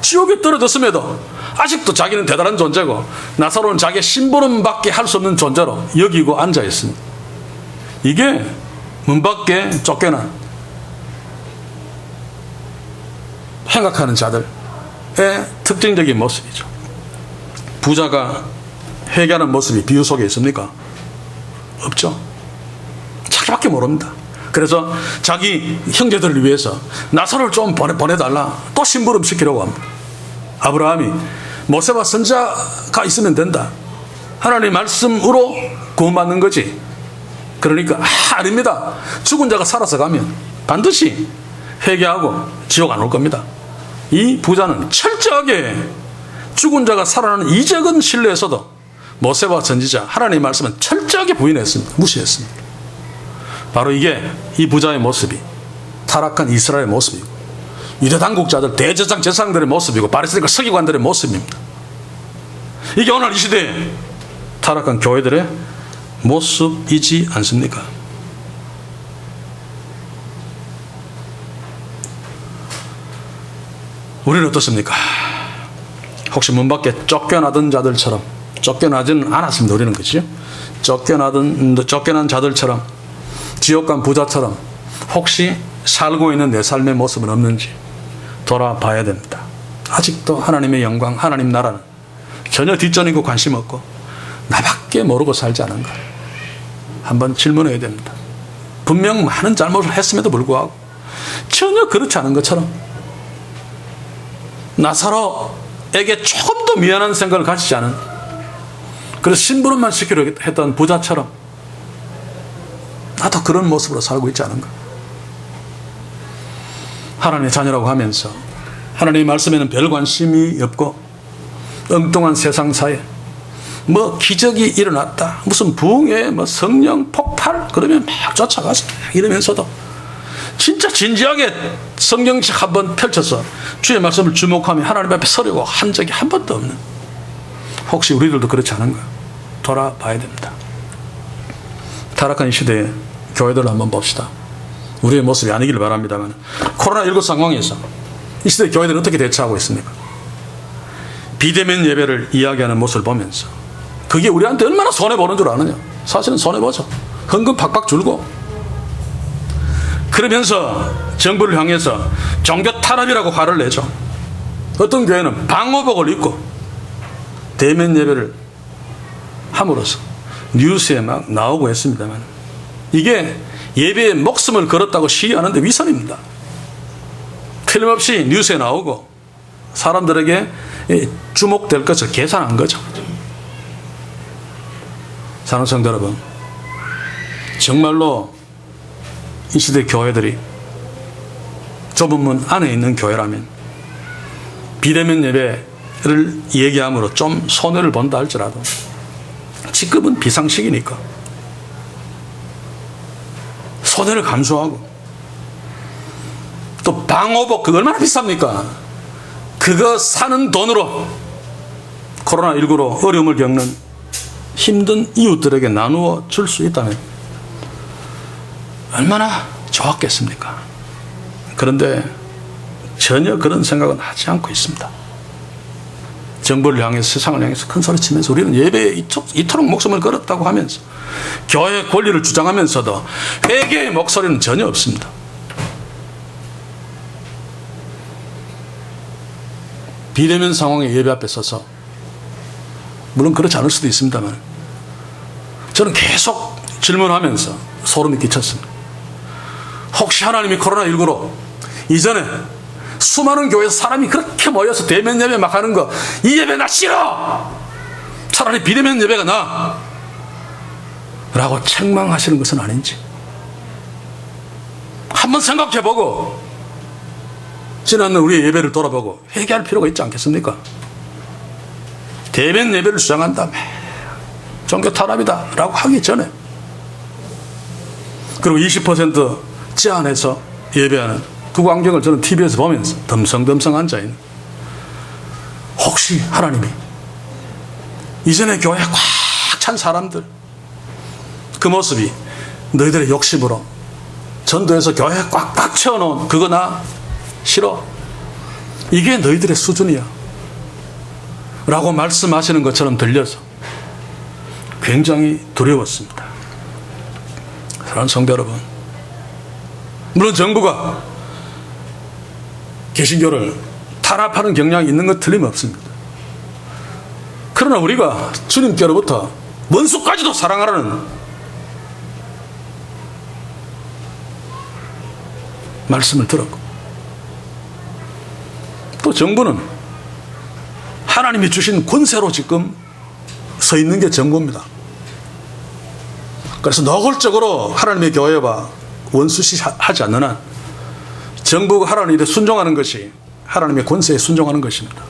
지옥에 떨어졌음에도 아직도 자기는 대단한 존재고 나사로는 자기의 심부름밖에 할 수 없는 존재로 여기고 앉아 있습니다. 이게 문 밖에 쫓겨난 행악하는 자들의 특징적인 모습이죠. 부자가 회개하는 모습이 비유 속에 있습니까? 없죠. 자기밖에 모릅니다. 그래서 자기 형제들을 위해서 나사로를 좀 보내달라, 또 심부름 시키려고 합니다. 아브라함이 모세와 선지자가 있으면 된다, 하나님의 말씀으로 구원받는 거지. 그러니까 아닙니다. 죽은 자가 살아서 가면 반드시 회개하고 지옥 안 올 겁니다. 이 부자는 철저하게 죽은 자가 살아나는 이적은 신뢰에서도 모세와 선지자, 하나님의 말씀은 철저하게 부인했습니다. 무시했습니다. 바로 이게 이 부자의 모습이 타락한 이스라엘의 모습이고, 유대 당국자들, 대제사장 제사장들의 모습이고, 바리새인과 서기관들의 모습입니다. 이게 오늘 이 시대에 타락한 교회들의 모습이지 않습니까? 우리는 어떻습니까? 혹시 문 밖에 쫓겨나던 자들처럼, 쫓겨나지는 않았습니다. 우리는, 그렇죠? 쫓겨난 자들처럼, 지옥간 부자처럼 혹시 살고 있는 내 삶의 모습은 없는지 돌아봐야 됩니다. 아직도 하나님의 영광, 하나님 나라는 전혀 뒷전이고 관심 없고 나밖에 모르고 살지 않은가? 한번 질문해야 됩니다. 분명 많은 잘못을 했음에도 불구하고 전혀 그렇지 않은 것처럼, 나사로에게 조금 더 미안한 생각을 가지지 않은, 그래서 심부름만 시키려 했던 부자처럼 나도 그런 모습으로 살고 있지 않은가? 하나님의 자녀라고 하면서 하나님의 말씀에는 별 관심이 없고 엉뚱한 세상사에 뭐 기적이 일어났다, 무슨 부흥회, 뭐 성령 폭발, 그러면 막 쫓아가서 이러면서도 진짜 진지하게 성경책 한번 펼쳐서 주의 말씀을 주목하며 하나님 앞에 서려고 한 적이 한 번도 없는, 혹시 우리들도 그렇지 않은가? 돌아봐야 됩니다. 타락한 이 시대에 교회들을 한번 봅시다. 우리의 모습이 아니기를 바랍니다만, 코로나19 상황에서 이 시대 교회들은 어떻게 대처하고 있습니까? 비대면 예배를 이야기하는 모습을 보면서 그게 우리한테 얼마나 손해보는 줄 아느냐? 사실은 손해보죠. 헌금 팍팍 줄고, 그러면서 정부를 향해서 종교 탄압이라고 화를 내죠. 어떤 교회는 방호복을 입고 대면 예배를 함으로써 뉴스에 막 나오고 했습니다만, 이게 예배에 목숨을 걸었다고 시위하는데 위선입니다. 틀림없이 뉴스에 나오고 사람들에게 주목될 것을 계산한 거죠. 사랑하는 성도 여러분, 정말로 이 시대 교회들이 좁은 문 안에 있는 교회라면 비대면 예배를 얘기함으로 좀 손해를 본다 할지라도 지금은 비상식이니까 손해를 감수하고, 또 방호복 그거 얼마나 비쌉니까? 그거 사는 돈으로 코로나19로 어려움을 겪는 힘든 이웃들에게 나누어 줄 수 있다면 얼마나 좋았겠습니까? 그런데 전혀 그런 생각은 하지 않고 있습니다. 정부를 향해서, 세상을 향해서 큰 소리 치면서 우리는 예배에 이토록 목숨을 걸었다고 하면서 교회 권리를 주장하면서도 회개의 목소리는 전혀 없습니다. 비대면 상황의 예배 앞에 서서, 물론 그렇지 않을 수도 있습니다만, 저는 계속 질문하면서 소름이 끼쳤습니다. 혹시 하나님이 코로나19로 이전에 수많은 교회에서 사람이 그렇게 모여서 대면 예배 막 하는 거, 이 예배 나 싫어! 차라리 비대면 예배가 나! 라고 책망하시는 것은 아닌지 한번 생각해보고 지난 우리의 예배를 돌아보고 회개할 필요가 있지 않겠습니까? 대면 예배를 주장한다며 종교 탄압이다 라고 하기 전에, 그리고 20% 제한해서 예배하는 그 광경을 저는 TV에서 보면서 덤성덤성 앉아있는, 혹시 하나님이 이전에 교회에 꽉 찬 사람들 그 모습이 너희들의 욕심으로 전도해서 교회에 꽉꽉 채워놓은 그거 나 싫어, 이게 너희들의 수준이야 라고 말씀하시는 것처럼 들려서 굉장히 두려웠습니다. 사랑하는 성도 여러분, 물론 정부가 개신교를 탄압하는 경향이 있는 것 틀림없습니다. 그러나 우리가 주님께로부터 원수까지도 사랑하라는 말씀을 들었고, 또 정부는 하나님이 주신 권세로 지금 서 있는 게 정부입니다. 그래서 노골적으로 하나님의 교회와 원수시하지 않는 한 정부가 하라는 일에 순종하는 것이 하나님의 권세에 순종하는 것입니다.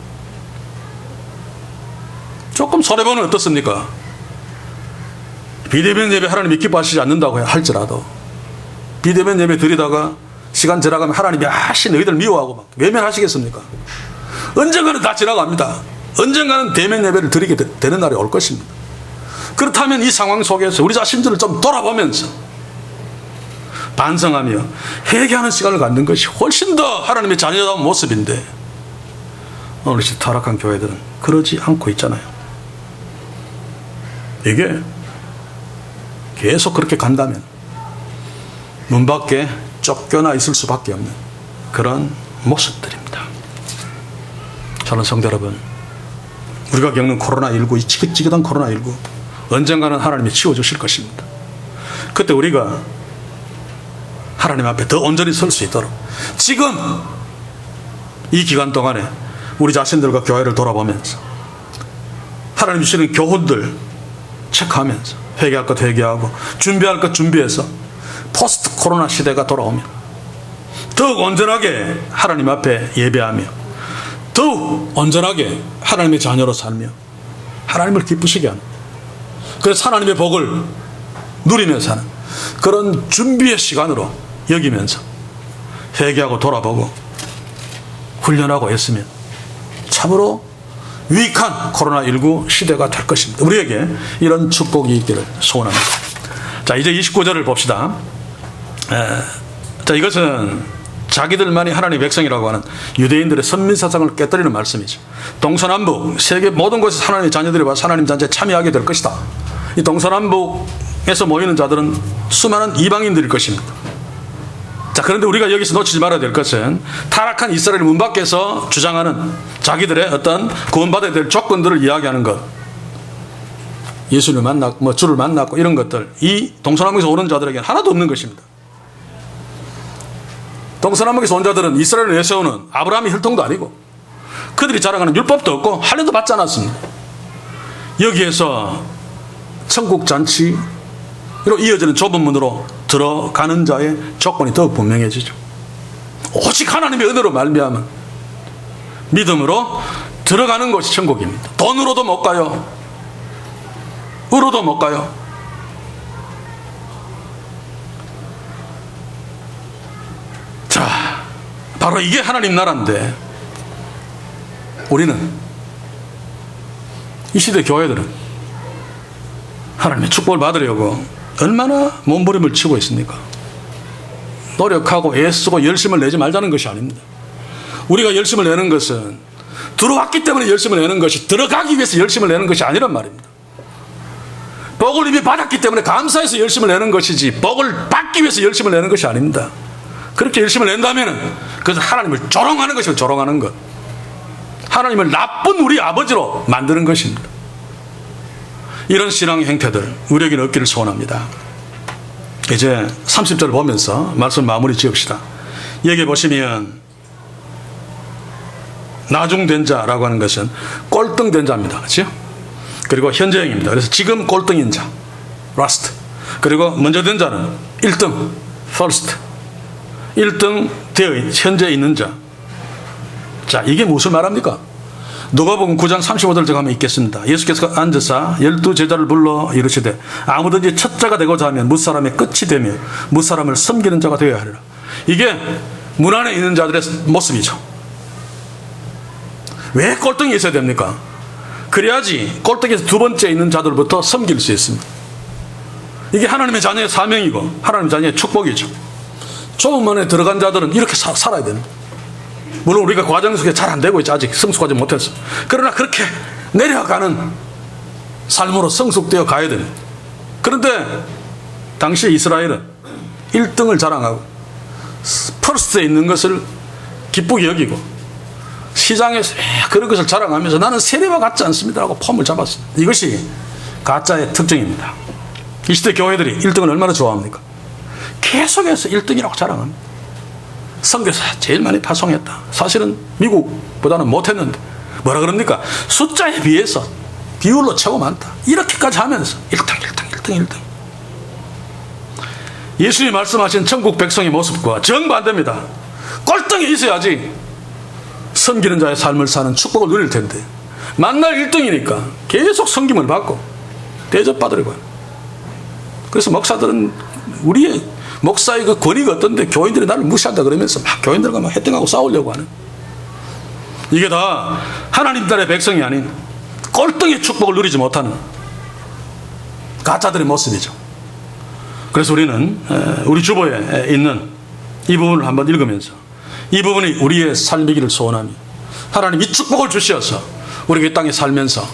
조금 손해보는 어떻습니까? 비대면 예배 하나님이 기뻐하시지 않는다고 할지라도 비대면 예배 드리다가 시간 지나가면 하나님이 아씨 너희들 미워하고 막 외면하시겠습니까? 언젠가는 다 지나갑니다. 언젠가는 대면 예배를 드리게 되는 날이 올 것입니다. 그렇다면 이 상황 속에서 우리 자신들을 좀 돌아보면서 반성하며 회개하는 시간을 갖는 것이 훨씬 더 하나님의 자녀다운 모습인데, 오늘 이 타락한 교회들은 그러지 않고 있잖아요. 이게 계속 그렇게 간다면 문 밖에 쫓겨나 있을 수밖에 없는 그런 모습들입니다. 저는 성도 여러분, 우리가 겪는 코로나19, 이 지긋지긋한 코로나19 언젠가는 하나님이 치워주실 것입니다. 그때 우리가 하나님 앞에 더 온전히 설 수 있도록 지금 이 기간 동안에 우리 자신들과 교회를 돌아보면서 하나님 주시는 교훈들 체크하면서 회개할 것 회개하고 준비할 것 준비해서 포스트 코로나 시대가 돌아오면 더욱 온전하게 하나님 앞에 예배하며 더욱 온전하게 하나님의 자녀로 살며 하나님을 기쁘시게 하는, 그래서 하나님의 복을 누리며 사는 그런 준비의 시간으로 여기면서 회개하고 돌아보고 훈련하고 했으면 참으로 유익한 코로나19 시대가 될 것입니다. 우리에게 이런 축복이 있기를 소원합니다. 자, 이제 29절을 봅시다. 자, 이것은 자기들만이 하나님의 백성이라고 하는 유대인들의 선민사상을 깨뜨리는 말씀이죠. 동서남북 세계 모든 곳에서 하나님의 자녀들이 와서 하나님 잔치에 참여하게 될 것이다. 이 동서남북에서 모이는 자들은 수많은 이방인들일 것입니다. 자, 그런데 우리가 여기서 놓치지 말아야 될 것은 타락한 이스라엘 문 밖에서 주장하는 자기들의 어떤 구원받아야 될 조건들을 이야기하는 것, 예수를 만났고 주를 만났고 이런 것들, 이 동서남북에서 오는 자들에게는 하나도 없는 것입니다. 동서남북의 손자들은 이스라엘을 내세우는 아브라함의 혈통도 아니고 그들이 자랑하는 율법도 없고 할례도 받지 않았습니다. 여기에서 천국잔치로 이어지는 좁은 문으로 들어가는 자의 조건이 더욱 분명해지죠. 오직 하나님의 은혜로 말미암은 믿음으로 들어가는 것이 천국입니다. 돈으로도 못 가요. 으로도 못 가요. 자, 바로 이게 하나님 나라인데 우리는 이 시대 교회들은 하나님의 축복을 받으려고 얼마나 몸부림을 치고 있습니까? 노력하고 애쓰고 열심을 내지 말자는 것이 아닙니다. 우리가 열심을 내는 것은 들어왔기 때문에 열심을 내는 것이 들어가기 위해서 열심을 내는 것이 아니란 말입니다. 복을 이미 받았기 때문에 감사해서 열심을 내는 것이지 복을 받기 위해서 열심을 내는 것이 아닙니다. 그렇게 열심을 낸다면 그것은 하나님을 조롱하는 것이고 조롱하는 것. 하나님을 나쁜 우리 아버지로 만드는 것입니다. 이런 신앙의 행태들 우리에게는 없기를 소원합니다. 이제 30절을 보면서 말씀 마무리 지읍시다. 여기 보시면 나중된 자라고 하는 것은 꼴등된 자입니다. 그렇죠? 그리고 현재형입니다. 그래서 지금 꼴등인 자 last. 그리고 먼저 된 자는 1등 first. 1등 되어 현재 있는 자. 자, 이게 무슨 말합니까? 누가복음 9장 35절 제가 한번 읽겠습니다. 예수께서 앉으사 12 제자를 불러 이르시되 아무든지 첫 자가 되고자 하면 뭇사람의 끝이 되며 뭇사람을 섬기는 자가 되어야 하리라. 이게 문 안에 있는 자들의 모습이죠. 왜 꼴등이 있어야 됩니까? 그래야지 꼴등에서 두 번째 있는 자들부터 섬길 수 있습니다. 이게 하나님의 자녀의 사명이고 하나님의 자녀의 축복이죠. 좁은 문에 들어간 자들은 이렇게 살아야 됩니다. 물론 우리가 과정 속에 잘 안 되고 있지. 아직 성숙하지 못했어. 그러나 그렇게 내려가는 삶으로 성숙되어 가야 됩니다. 그런데 당시 이스라엘은 1등을 자랑하고 퍼스트에 있는 것을 기쁘게 여기고 시장에서 그런 것을 자랑하면서 나는 세례와 같지 않습니다라고 폼을 잡았습니다. 이것이 가짜의 특징입니다. 이 시대 교회들이 1등을 얼마나 좋아합니까? 계속해서 1등이라고 자랑합니다. 선교사 제일 많이 파송했다. 사실은 미국보다는 못했는데 뭐라 그럽니까? 숫자에 비해서 비율로 최고 많다. 이렇게까지 하면서 1등. 예수님이 말씀하신 천국 백성의 모습과 정반대입니다. 꼴등에 있어야지 섬기는 자의 삶을 사는 축복을 누릴 텐데 만날 1등이니까 계속 섬김을 받고 대접받으려고 해요. 그래서 목사들은 우리의 목사의 그 권위가 어떤데 교인들이 나를 무시한다 그러면서 막 교인들과 막 해등하고 싸우려고 하는, 이게 다 하나님 나라의 백성이 아닌 꼴등의 축복을 누리지 못하는 가짜들의 모습이죠. 그래서 우리는 우리 주보에 있는 이 부분을 한번 읽으면서 이 부분이 우리의 삶이기를 소원하며 하나님 이 축복을 주시어서 우리가 이 땅에 살면서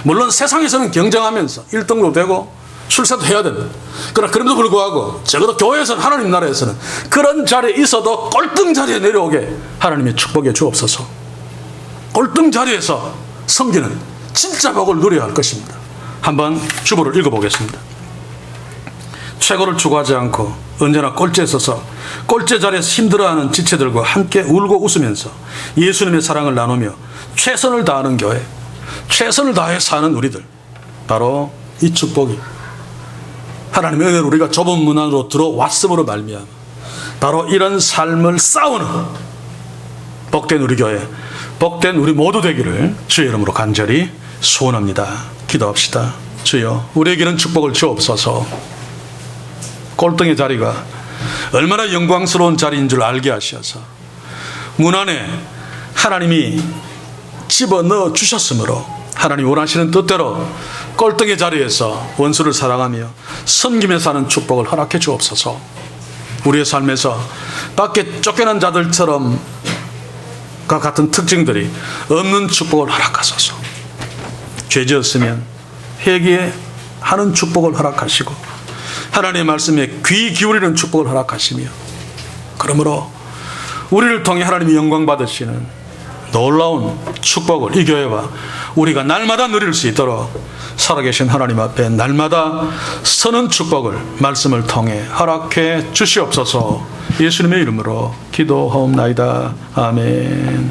물론 세상에서는 경쟁하면서 1등도 되고 출세도 해야 됩니다. 그러나 그럼에도 불구하고 적어도 교회에서는 하나님 나라에서는 그런 자리에 있어도 꼴등 자리에 내려오게 하나님의 축복에 주옵소서. 꼴등 자리에서 섬기는 진짜 복을 누려야 할 것입니다. 한번 주보를 읽어보겠습니다. 최고를 추구하지 않고 언제나 꼴찌에 서서 꼴찌 자리에서 힘들어하는 지체들과 함께 울고 웃으면서 예수님의 사랑을 나누며 최선을 다하는 교회, 최선을 다해 사는 우리들, 바로 이 축복이 하나님의 은혜로 우리가 좁은 문 안으로 들어왔음으로 말미암아 바로 이런 삶을 싸우는 복된 우리 교회, 복된 우리 모두 되기를 주의 이름으로 간절히 소원합니다. 기도합시다. 주여, 우리에게는 축복을 주옵소서. 꼴등의 자리가 얼마나 영광스러운 자리인 줄 알게 하셔서 문 안에 하나님이 집어넣어 주셨으므로 하나님 원하시는 뜻대로 꼴등의 자리에서 원수를 사랑하며 섬기며 사는 축복을 허락해 주옵소서. 우리의 삶에서 밖에 쫓겨난 자들처럼 같은 특징들이 없는 축복을 허락하소서. 죄지었으면 회개하는 축복을 허락하시고 하나님의 말씀에 귀 기울이는 축복을 허락하시며 그러므로 우리를 통해 하나님이 영광 받으시는 놀라운 축복을 이 교회와 우리가 날마다 누릴 수 있도록 살아계신 하나님 앞에 날마다 서는 축복을 말씀을 통해 허락해 주시옵소서. 예수님의 이름으로 기도하옵나이다. 아멘.